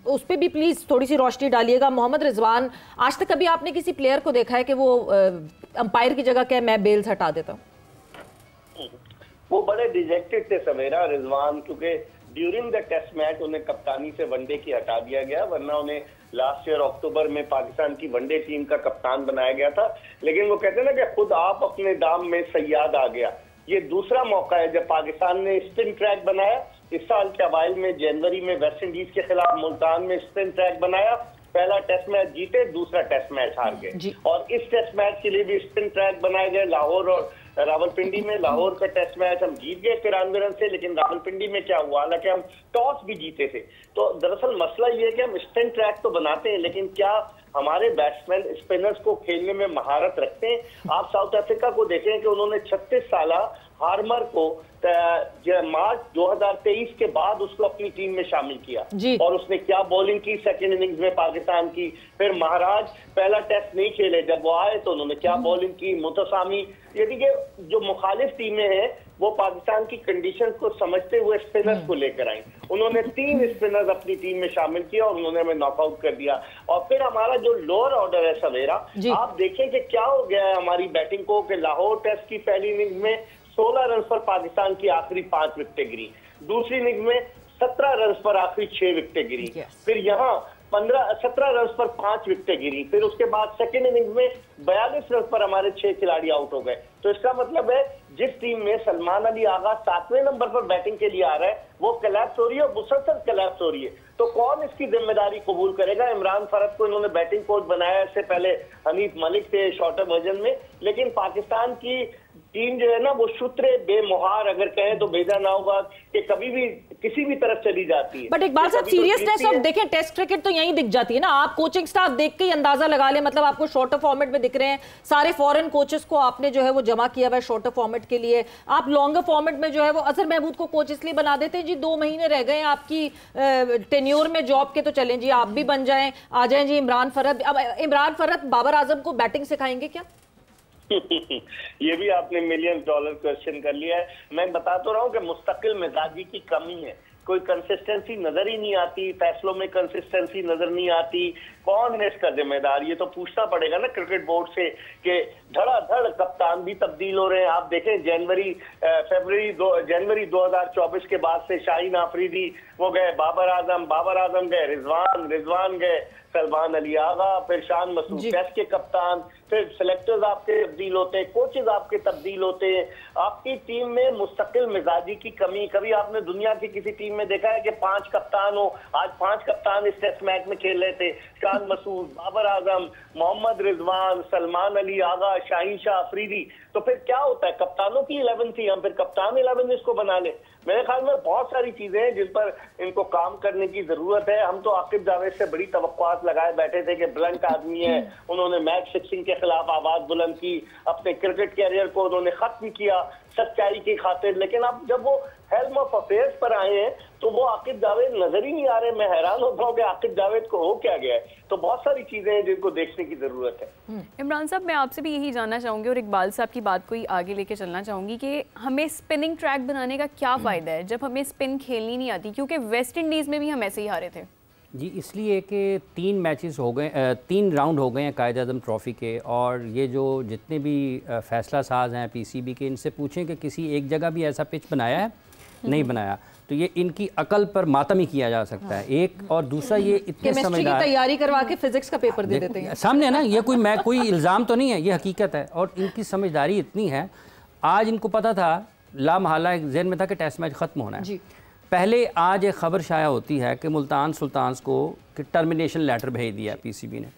[SPEAKER 1] उस पर भी प्लीज़ थोड़ी सी रोशनी डालिएगा। मोहम्मद रिजवान, आज तक कभी आपने किसी प्लेयर को देखा है कि वो अंपायर की जगह क्या मैं बेल्स हटा देता हूँ?
[SPEAKER 4] वो बड़े डिजेक्टेड थे सवेरा रिजवान, क्योंकि ड्यूरिंग द टेस्ट मैच उन्हें कप्तानी से वनडे की हटा दिया गया, वरना उन्हें लास्ट ईयर अक्टूबर में पाकिस्तान की वनडे टीम का कप्तान बनाया गया था। लेकिन वो कहते हैं ना कि खुद आप अपने दाम में सयाद आ गया। ये दूसरा मौका है जब पाकिस्तान ने स्पिन ट्रैक बनाया। इस साल के अवाइल में जनवरी में वेस्ट इंडीज के खिलाफ मुल्तान में स्पिन ट्रैक बनाया, पहला टेस्ट मैच जीते, दूसरा टेस्ट मैच हार गए। और इस टेस्ट मैच के लिए भी स्पिन ट्रैक बनाए गए लाहौर और रावलपिंडी में। लाहौर का टेस्ट मैच हम जीत गए 93 रन से, लेकिन रावलपिंडी में क्या हुआ, हालांकि हम टॉस भी जीते थे। तो दरअसल मसला ये है कि हम स्पिन ट्रैक तो बनाते हैं, लेकिन क्या हमारे बैट्समैन स्पिनर्स को खेलने में महारत रखते हैं? आप साउथ अफ्रीका को देखें कि उन्होंने 36 साल हार्मर को मार्च 2023 के बाद उसको अपनी टीम में शामिल किया और उसने क्या बॉलिंग की सेकंड इनिंग्स में पाकिस्तान की। फिर महाराज पहला टेस्ट नहीं खेले, जब वो आए तो उन्होंने क्या बॉलिंग की। मुतसामी, यानी कि जो मुखालिफ टीमें हैं वो पाकिस्तान की कंडीशंस को समझते हुए स्पिनर्स को लेकर आई। उन्होंने 3 स्पिनर्स अपनी टीम में शामिल किया और उन्होंने हमें नॉकआउट कर दिया। और फिर हमारा जो लोअर ऑर्डर है सवेरा, आप देखें कि क्या हो गया है हमारी बैटिंग को, कि लाहौर टेस्ट की पहली इनिंग्स में 16 रन पर पाकिस्तान की आखिरी 5 विकेटें गिरी, दूसरी इनिंग्स में 17 रन पर आखिरी 6 विकेटें गिरी, फिर यहाँ 17 रन पर 5 विकेटें गिरी, फिर उसके बाद सेकेंड इनिंग्स में 42 रन पर हमारे 6 खिलाड़ी आउट हो गए। तो इसका मतलब है जिस टीम में सलमान अली आगा 7वें नंबर पर बैटिंग के लिए आ रहा है वो कोलैप्स हो रही है और मुसलसल कोलैप्स हो रही है। तो कौन इसकी जिम्मेदारी कबूल करेगा? इमरान फरद को इन्होंने बैटिंग कोच बनाया, इससे पहले हनीफ मलिक थे शॉर्टर वर्जन में। लेकिन पाकिस्तान की टीम जो है ना वो शुत्रे बेमुहार अगर कहे तो बेजा ना होगा कि कभी भी किसी भी तरफ चली जाती है।
[SPEAKER 1] बट इकबाल साहब, सीरियसनेस ऑफ देखें, टेस्ट क्रिकेट तो यहीं दिख जाती है ना। आप कोचिंग स्टाफ देख के ही अंदाजा लगा ले, मतलब आपको शॉर्टर फॉर्मेट में दिख रहे हैं सारे फॉरेन कोचेस को आपने जो है वो जमा किया हुआ है शॉर्टर फॉर्मेट के लिए। आप लॉन्गर फॉर्मेट में जो है वो अजहर महमूद को कोच इसलिए बना देते हैं जी 2 महीने रह गए आपकी टेन्योर में जॉब के, तो चलें जी आप भी बन जाएं, आ जाएं जी इमरान फरद। अब इमरान फरद बाबर आजम को बैटिंग सिखाएंगे क्या?
[SPEAKER 4] ये भी आपने $1 मिलियन क्वेश्चन कर लिया है। मैं बता तो रहा हूँ कि मुस्तकिल मिजाजी की कमी है, कोई कंसिस्टेंसी नजर ही नहीं आती, फैसलों में कंसिस्टेंसी नजर नहीं आती। कौन है इसका जिम्मेदार? ये तो पूछना पड़ेगा ना क्रिकेट बोर्ड से कि धड़ाधड़ कप्तान भी तब्दील हो रहे हैं। आप देखें जनवरी 2024 के बाद से शाहीन आफरीदी वो गए, बाबर आजम गए, रिजवान गए, सलमान अली आगा, फिर शान मसूद टेस्ट के कप्तान, फिर सिलेक्टर्स आपके तब्दील होते हैं, कोचेज आपके तब्दील होते हैं। आपकी टीम में मुस्तकिल मिजाजी की कमी। कभी आपने दुनिया की किसी टीम में देखा है कि 5 कप्तान हो? आज 5 कप्तान इस टेस्ट मैच में खेल रहे थे, शान मसूद, बाबर आजम, मोहम्मद रिजवान, सलमान अली आगा, शाहीन शाह अफरीदी। तो फिर क्या होता है? कप्तानों की 11 थी, हम फिर कप्तान 11 इसको बना ले। मेरे ख्याल में बहुत सारी चीजें हैं जिन पर इनको काम करने की जरूरत है। हम तो आकिब जावेद से बड़ी तवक्कुआत लगाए बैठे थे कि ब्लंट आदमी है, उन्होंने मैच फिक्सिंग के खिलाफ आवाज बुलंद की, अपने क्रिकेट कैरियर को उन्होंने खत्म किया सच्चाई की खातिर। लेकिन अब जब वो हेल्म ऑफ अफेयर्स पर आए हैं तो वो आकिब जावेद नजर ही नहीं आ रहे। मैं हैरान होता हूँ कि आकिब जावेद को हो क्या गया है। तो बहुत सारी चीजें हैं जिनको देखने की जरूरत है।
[SPEAKER 2] इमरान साहब, मैं आपसे भी यही जानना चाहूंगी और इकबाल साहब की बात को ही आगे लेके चलना चाहूंगी कि हमें स्पिनिंग ट्रैक बनाने का क्या फायदा है जब हमें स्पिन खेलनी नहीं आती, क्योंकि वेस्ट इंडीज में भी हम ऐसे ही हारे थे।
[SPEAKER 3] जी इसलिए कि 3 मैचेस हो गए, 3 राउंड हो गए हैं कायद-ए-आज़म ट्रॉफ़ी के, और ये जो जितने भी फैसला साज हैं पीसीबी के, इनसे पूछें कि किसी एक जगह भी ऐसा पिच बनाया है? नहीं बनाया। तो ये इनकी अकल पर मातम ही किया जा सकता है। एक और दूसरा, ये इतने समझदार,
[SPEAKER 1] तैयारी करवा के फिजिक्स का पेपर दे देते हैं
[SPEAKER 3] सामने है ना, ये कोई इल्ज़ाम तो नहीं है, ये हकीकत है। और इनकी समझदारी इतनी है, आज इनको पता था, लामहला एक ज़हन में था कि टेस्ट मैच ख़त्म होना है। पहले आज एक खबर शाया होती है कि मुल्तान सुल्तान्स को कि टर्मिनेशन लेटर भेज दिया पीसीबी ने।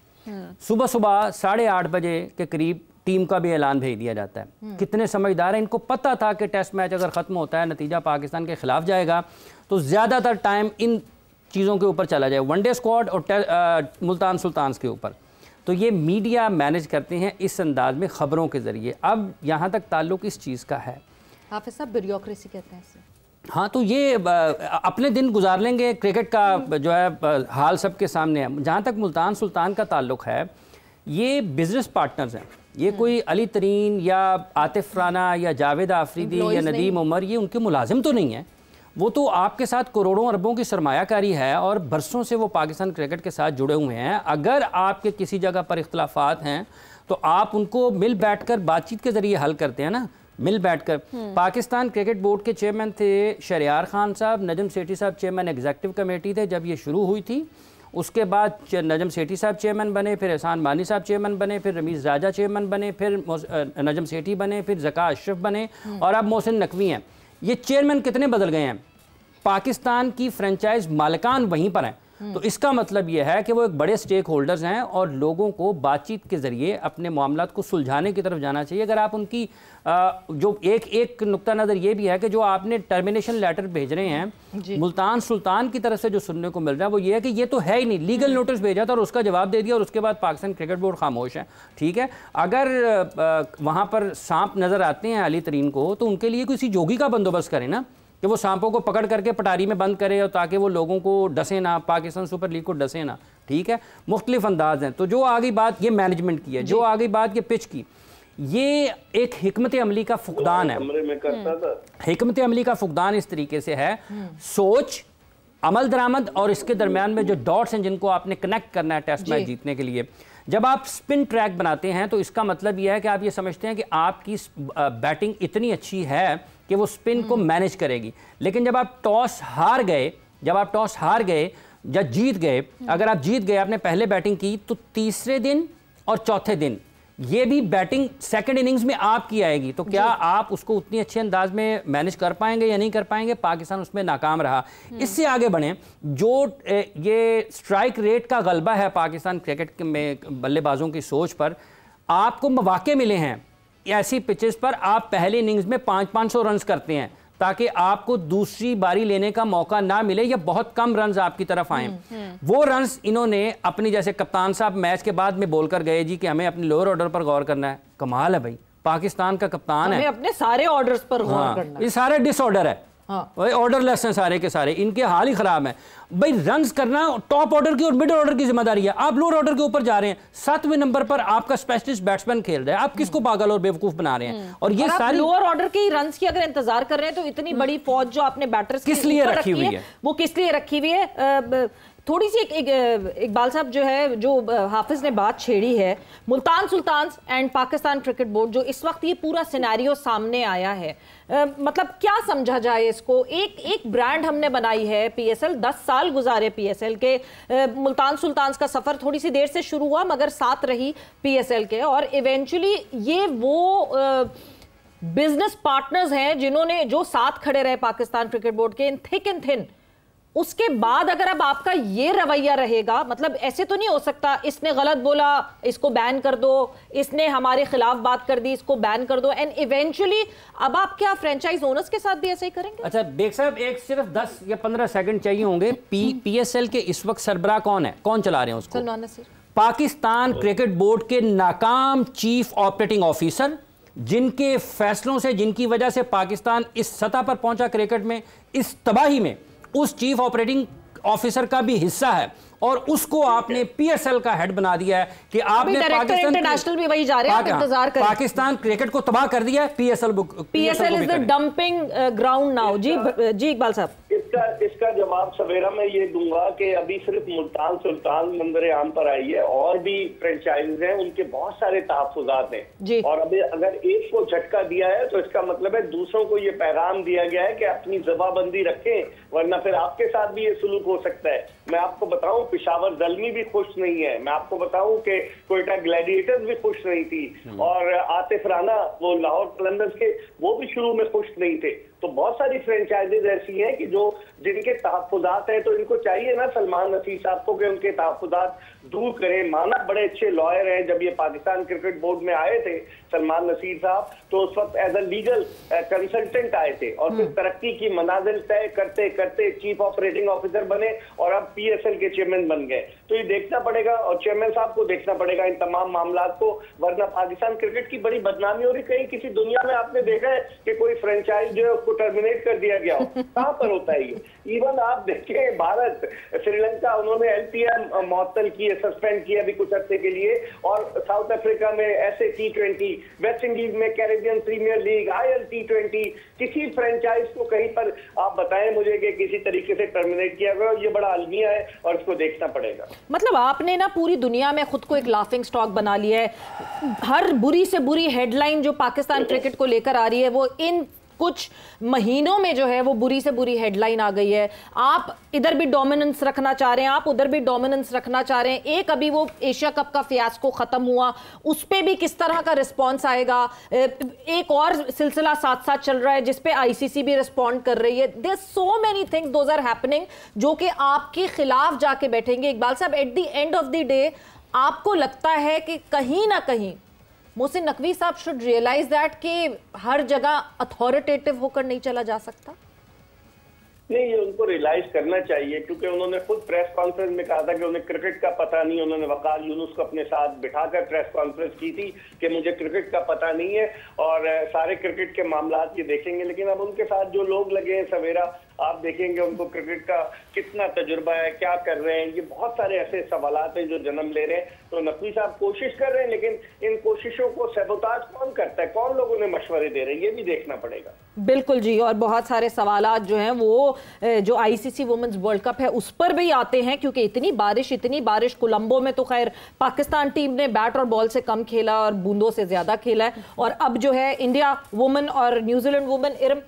[SPEAKER 3] सुबह 8:30 बजे के करीब टीम का भी ऐलान भेज दिया जाता है। कितने समझदार हैं, इनको पता था कि टेस्ट मैच अगर ख़त्म होता है, नतीजा पाकिस्तान के ख़िलाफ़ जाएगा, तो ज़्यादातर टाइम इन चीज़ों के ऊपर चला जाए, वनडे स्क्वाड और मुल्तान सुल्तान्स के ऊपर। तो ये मीडिया मैनेज करते हैं इस अंदाज में, ख़बरों के ज़रिए। अब यहाँ तक ताल्लुक़ इस चीज़ का है,
[SPEAKER 1] हाफिज़ साहब ब्यूरोक्रेसी कहते हैं इसे।
[SPEAKER 3] हाँ, तो ये अपने दिन गुजार लेंगे, क्रिकेट का जो है हाल सबके सामने है। जहाँ तक मुल्तान सुल्तान का ताल्लुक़ है, ये बिज़नेस पार्टनर्स हैं। ये कोई अली तरीन या आतिफ राना या जावेद आफरीदी या नदीम उमर, ये उनके मुलाजिम तो नहीं है। वो तो आपके साथ करोड़ों अरबों की सरमायाकारी है और बरसों से वो पाकिस्तान क्रिकेट के साथ जुड़े हुए हैं। अगर आपके किसी जगह पर इख्तलाफात हैं तो आप उनको मिल बैठकर बातचीत के ज़रिए हल करते हैं ना, मिल बैठकर। पाकिस्तान क्रिकेट बोर्ड के चेयरमैन थे शहरियार खान साहब, नजम सेठी साहब चेयरमैन एग्जीक्यूटिव कमेटी थे जब ये शुरू हुई थी। उसके बाद नजम सेठी साहब चेयरमैन बने, फिर एहसान बानी साहब चेयरमैन बने, फिर रमीज़ राजा चेयरमैन बने, फिर नजम सेठी बने, फिर ज़का अशरफ बने और अब मोहसिन नकवी हैं। ये चेयरमैन कितने बदल गए हैं? पाकिस्तान की फ्रेंचाइज मालिकान वहीं पर हैं। तो इसका मतलब यह है कि वो एक बड़े स्टेक होल्डर्स हैं और लोगों को बातचीत के ज़रिए अपने मामलात को सुलझाने की तरफ जाना चाहिए। अगर आप उनकी जो एक नुक्ता नज़र ये भी है कि जो आपने टर्मिनेशन लेटर भेज रहे हैं मुल्तान सुल्तान की तरफ से जो सुनने को मिल रहा है वो ये है कि ये तो है ही नहीं, लीगल नोटिस भेजा था और उसका जवाब दे दिया और उसके बाद पाकिस्तान क्रिकेट बोर्ड खामोश है। ठीक है, अगर वहाँ पर सांप नज़र आते हैं अली तरीन को तो उनके लिए किसी जोगी का बंदोबस्त करें ना, कि वो सांपों को पकड़ करके पटारी में बंद करे और ताकि वो लोगों को डसे ना, पाकिस्तान सुपर लीग को डसे ना। ठीक है, मुख्तलिफ अंदाज हैं। तो जो आगे बात ये मैनेजमेंट की है, जो आगे बात ये पिच की, ये एक हिकमत अमली का फुकदान है। हिकमत अमली का फुकदान इस तरीके से है, सोच, अमल दरामद और इसके दरमियान में जो डॉट्स हैं जिनको आपने कनेक्ट करना है टेस्ट मैच जीतने के लिए। जब आप स्पिन ट्रैक बनाते हैं तो इसका मतलब यह है कि आप ये समझते हैं कि आपकी बैटिंग इतनी अच्छी है कि वो स्पिन को मैनेज करेगी। लेकिन जब आप टॉस हार गए या जीत गए, अगर आप जीत गए, आपने पहले बैटिंग की, तो तीसरे दिन और चौथे दिन ये भी बैटिंग सेकंड इनिंग्स में आपकी आएगी। तो क्या आप उसको उतनी अच्छे अंदाज में मैनेज कर पाएंगे या नहीं कर पाएंगे? पाकिस्तान उसमें नाकाम रहा। इससे आगे बढ़ें, जो ये स्ट्राइक रेट का गलबा है पाकिस्तान क्रिकेट में बल्लेबाजों की सोच पर, आपको मौके मिले हैं ऐसी पिचेस पर आप पहले इनिंग्स में 500-500 रन करते हैं ताकि आपको दूसरी बारी लेने का मौका ना मिले या बहुत कम रन्स आपकी तरफ आए। वो रन्स इन्होंने अपनी, जैसे कप्तान साहब मैच के बाद में बोलकर गए जी कि हमें अपने लोअर ऑर्डर पर गौर करना है। कमाल है भाई, पाकिस्तान का कप्तान है,
[SPEAKER 1] अपने सारे ऑर्डर्स पर गौर करना है।
[SPEAKER 3] ये सारे डिसऑर्डर है, ऑर्डरलेस हैं सारे के सारे, इनके हाल ही खराब है भाई। रन्स करना टॉप ऑर्डर की और मिडिल ऑर्डर की जिम्मेदारी है। आप लोअर ऑर्डर के ऊपर जा रहे हैं, 7वें नंबर पर आपका स्पेशलिस्ट बैट्समैन खेल रहा है, आप किसको पागल और बेवकूफ बना रहे हैं? और ये सारी
[SPEAKER 1] लोअर ऑर्डर के रन्स की अगर इंतजार कर रहे हैं तो इतनी बड़ी फौज जो आपने बैटर्स
[SPEAKER 3] किस लिए रखी हुई है,
[SPEAKER 1] वो किस लिए रखी हुई है? थोड़ी सी इकबाल साहब जो है, जो हाफिज ने बात छेड़ी है, Multan Sultans and Pakistan cricket board, जो इस वक्त ये पूरा सिनेरियो सामने आया है, मतलब क्या समझा जाए इसको? एक ब्रांड हमने बनाई है पीएसएल, 10 साल गुजारे पीएसएल के। मुल्तान सुल्तान्स का सफर थोड़ी सी देर से शुरू हुआ मगर साथ रही पीएसएल के, और इवेंचुअली ये वो बिजनेस पार्टनर्स हैं जिन्होंने, जो साथ खड़े रहे पाकिस्तान क्रिकेट बोर्ड के इन थिक एंड थिन। उसके बाद अगर अब आपका ये रवैया रहेगा, मतलब ऐसे तो नहीं हो सकता इसने गलत बोला इसको बैन कर दो, इसने हमारे खिलाफ बात कर दी इसको बैन कर दो, एंड इवेंचुअली अब आप क्या फ्रेंचाइज ओनर्स के साथ भी ऐसे ही करेंगे?
[SPEAKER 3] अच्छा बेग साहब, एक सिर्फ 10 या 15 सेकंड चाहिए होंगे। पीएसएल के इस वक्त सरबराह कौन है, कौन चला रहे हैं उसको?
[SPEAKER 1] सलमान नसीर,
[SPEAKER 3] पाकिस्तान क्रिकेट बोर्ड के नाकाम चीफ ऑपरेटिंग ऑफिसर, जिनके फैसलों से, जिनकी वजह से पाकिस्तान इस सतह पर पहुंचा क्रिकेट में, इस तबाही में, उस चीफ ऑपरेटिंग ऑफिसर का भी हिस्सा है और उसको आपने पीएसएल का हेड बना दिया है कि आपने पाकिस्तान
[SPEAKER 1] इंटरनेशनल भी वही जा रहे हैं, इंतजार करें।
[SPEAKER 3] पाकिस्तान क्रिकेट को तबाह कर दिया है। PSL
[SPEAKER 1] is the dumping ground now. जी इकबाल साहब,
[SPEAKER 4] इस इसका जवाब सवेरा में ये दूंगा कि अभी सिर्फ मुल्तान सुल्तान मंजर आम पर आई है, और भी फ्रेंचाइज हैं, उनके बहुत सारे तहफ्फुज़ात हैं, और अभी अगर एक को झटका दिया है तो इसका मतलब है दूसरों को ये पैगाम दिया गया है कि अपनी जबाबंदी रखें, वरना फिर आपके साथ भी ये सुलूक हो सकता है। मैं आपको बताऊं पेशावर ज़ल्मी भी खुश नहीं है, मैं आपको बताऊं कि कोयटा ग्लैडिएटर्स भी खुश नहीं थी, और आतिफ राना वो लाहौर कलंदर्स के वो भी शुरू में खुश नहीं थे। तो बहुत सारी फ्रेंचाइजेज ऐसी हैं कि जो जिनके तहफ्फुज़ात हैं, तो इनको चाहिए ना सलमान नसीर साहब को कि उनके तहफ्फुज़ात दूर करें। माना बड़े अच्छे लॉयर हैं, जब ये पाकिस्तान क्रिकेट बोर्ड में आए थे सलमान नसीर साहब, तो उस वक्त एज अ लीगल कंसल्टेंट आए थे, और फिर तरक्की की मनाजिल तय करते करते चीफ ऑपरेटिंग ऑफिसर बने, और अब PSL के चेयरमैन बन गए। तो ये देखना पड़ेगा, और चेयरमैन साहब को देखना पड़ेगा इन तमाम मामला को, वरना पाकिस्तान क्रिकेट की बड़ी बदनामी हो रही। कहीं किसी दुनिया में आपने देखा है कि कोई फ्रेंचाइज जो है उसको टर्मिनेट कर दिया गया हो? कहाँ पर होता है ये? इवन आप देखें भारत श्रीलंका, उन्होंने LPR मअतल किए, सस्पेंड किया अभी कुछ हफ्ते के लिए, और साउथ अफ्रीका में ऐसे T20, वेस्ट इंडीज में Caribbean premier league, IL T20, किसी फ्रेंचाइज को कहीं पर आप बताएं मुझे कि किसी तरीके से टर्मिनेट किया गया? ये बड़ा अलमिया है और इसको देखना पड़ेगा।
[SPEAKER 1] मतलब आपने ना पूरी दुनिया में खुद को एक लाफिंग स्टॉक बना लिया है। हर बुरी से बुरी हेडलाइन जो पाकिस्तान क्रिकेट को लेकर आ रही है, वो इन कुछ महीनों में जो है वो बुरी से बुरी हेडलाइन आ गई है। आप इधर भी डोमिनेंस रखना चाह रहे हैं, आप उधर भी डोमिनेंस रखना चाह रहे हैं। एक अभी वो एशिया कप का फियास्को खत्म हुआ, उस पे भी किस तरह का रिस्पॉन्स आएगा। एक और सिलसिला साथ साथ चल रहा है जिस पे ICC भी रिस्पॉन्ड कर रही है। There so many things those are happening जो कि आपके खिलाफ जाके बैठेंगे। इकबाल साहब, at the end of the day आपको लगता है कि कहीं ना कहीं मोहसिन नकवी साहब शुड रियलाइज दैट कि हर जगह अथॉरिटेटिव होकर नहीं चला जा सकता?
[SPEAKER 4] नहीं, ये उनको रियलाइज करना चाहिए, क्योंकि उन्होंने खुद प्रेस कॉन्फ्रेंस में कहा था कि उन्हें क्रिकेट का पता नहीं। उन्होंने वकाल यूनुस को अपने साथ बिठाकर प्रेस कॉन्फ्रेंस की थी कि मुझे क्रिकेट का पता नहीं है, और सारे क्रिकेट के मामला ये देखेंगे। लेकिन अब उनके साथ जो लोग लगे हैं सवेरा, आप देखेंगे उनको क्रिकेट का कितना तजुर्बा है, क्या कर रहे हैं, ये बहुत सारे ऐसे सवालात हैं जो जन्म ले रहे हैं। तो नकवी साहब कोशिश कर रहे हैं, लेकिन इन कोशिशों को सबोताज कौन करता है, कौन लोग उन्हें मशवरे दे रहे हैं, ये भी देखना पड़ेगा।
[SPEAKER 1] बिल्कुल जी, और बहुत सारे सवालात जो हैं वो जो ICC वुमेन्स वर्ल्ड कप है उस पर भी आते हैं, क्योंकि इतनी बारिश कोलंबो में तो खैर पाकिस्तान टीम ने बैट और बॉल से कम खेला और बूंदों से ज्यादा खेला है। और अब जो है इंडिया वुमेन और New Zealand women, Iram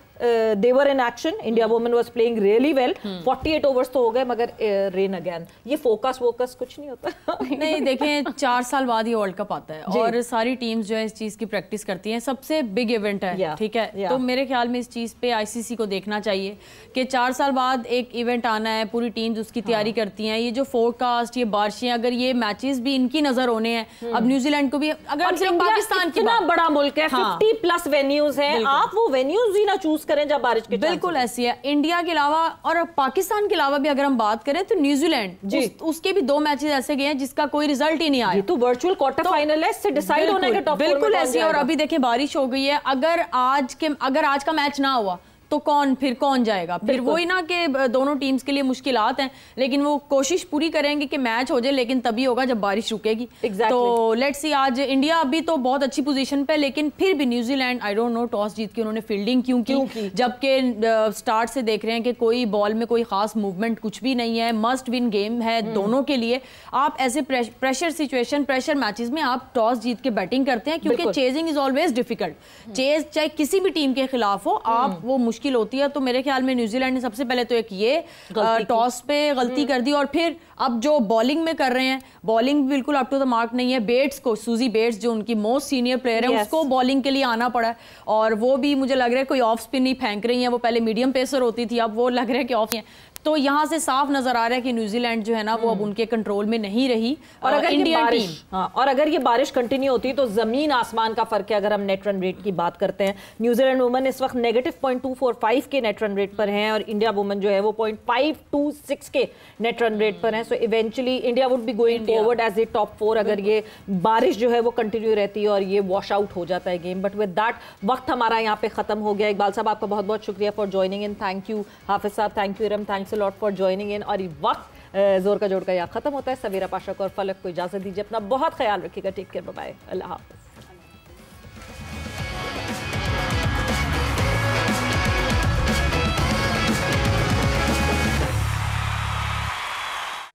[SPEAKER 1] they were in action. India women was playing really well. 48 overs तो हो गए, मगर रेन अगेन। ये फोकस कुछ नहीं होता।
[SPEAKER 5] नहीं, देखें 4 साल बाद ये वर्ल्ड कप आता है और सारी टीम्स जो है इस चीज की प्रैक्टिस करती हैं। सबसे बिग इवेंट है, ठीक है। तो मेरे ख्याल में इस चीज पे ICC को देखना चाहिए कि 4 साल बाद एक इवेंट आना है, पूरी टीम्स उसकी तैयारी करती हैं। ये जो फोरकास्ट, ये बारिशें, अगर ये मैचेस भी इनकी नजर होने हैं, अब न्यूजीलैंड को भी, अगर पाकिस्तान
[SPEAKER 1] इतना बड़ा मुल्क है, 50+ वेन्यूज हैं, आप वो वेन्यूज ही ना चूज करें जब बारिश के।
[SPEAKER 5] बिल्कुल ऐसी है। इंडिया के अलावा और पाकिस्तान के अलावा भी अगर हम बात करें तो न्यूजीलैंड, उसके भी 2 मैचेस ऐसे गए हैं जिसका कोई रिजल्ट ही नहीं आया।
[SPEAKER 1] तो वर्चुअल क्वार्टर फाइनल है, इससे डिसाइड होने के टॉप 4 में
[SPEAKER 5] बिल्कुल ऐसी है। और अभी देखें बारिश हो गई है, अगर आज का मैच ना हुआ तो कौन जाएगा? फिर वही ना कि दोनों टीम्स के लिए मुश्किलात हैं, लेकिन वो कोशिश पूरी करेंगे कि मैच हो जाए, लेकिन तभी होगा जब बारिश रुकेगी। तो लेट्स सी, आज इंडिया अभी तो बहुत अच्छी पोजीशन पे, लेकिन फिर भी New Zealand, I don't know toss जीत के उन्होंने फील्डिंग क्यों की, जबकि स्टार्ट से देख रहे हैं कि कोई बॉल में कोई खास मूवमेंट कुछ भी नहीं है। मस्ट विन गेम है दोनों के लिए। आप ऐसे प्रेशर सिचुएशन, प्रेशर मैचेस में आप टॉस जीत के बैटिंग करते हैं, क्योंकि chasing is always difficult. Chase चाहे किसी भी टीम के खिलाफ हो, आप वो मुश्किल होती है। तो मेरे ख्याल में न्यूजीलैंड ने सबसे पहले तो एक ये टॉस पे गलती कर दी, और फिर अब जो बॉलिंग में कर रहे हैं, बॉलिंग बिल्कुल अप टू द मार्क नहीं है। बेट्स को, सूजी बेट्स जो उनकी मोस्ट सीनियर प्लेयर है, उसको बॉलिंग के लिए आना पड़ा है, और वो भी मुझे लग रहा है कोई ऑफ स्पिन ही फेंक रही है। वो पहले मीडियम पेसर होती थी, अब वो लग रहा है कि ऑफ है। तो यहाँ से साफ नजर आ रहा है कि न्यूजीलैंड जो है ना वो अब उनके कंट्रोल में नहीं रही।
[SPEAKER 1] और अगर इंडियन टीम और अगर ये बारिश कंटिन्यू होती तो जमीन आसमान का फर्क है। अगर हम नेट रन रेट की बात करते हैं, न्यूजीलैंड वुमेन इस वक्त -.245 के नेट रन रेट पर हैं, और इंडिया वुमेन जो है वो 0.526 के नेट रन रेट पर हैं। So eventually India would be going forward as a top 4 अगर ये बारिश जो है वो कंटिन्यू रहती है और ये वॉश आउट हो जाता है गेम। बट विद दैट वक्त हमारा यहाँ पे खत्म हो गया। इकबाल साहब, आपका बहुत बहुत शुक्रिया for joining in. Thank you Hafiz sahab, thank you Iram, thanks a lot for joining in. और ये वक्त जोर का जोड़ का यहाँ खत्म होता है। सवेरा पाशा को और फलक को इजाजत दीजिए। अपना बहुत ख्याल रखिएगा। टेक केयर, बाय बाय, अल्लाह हाफिज।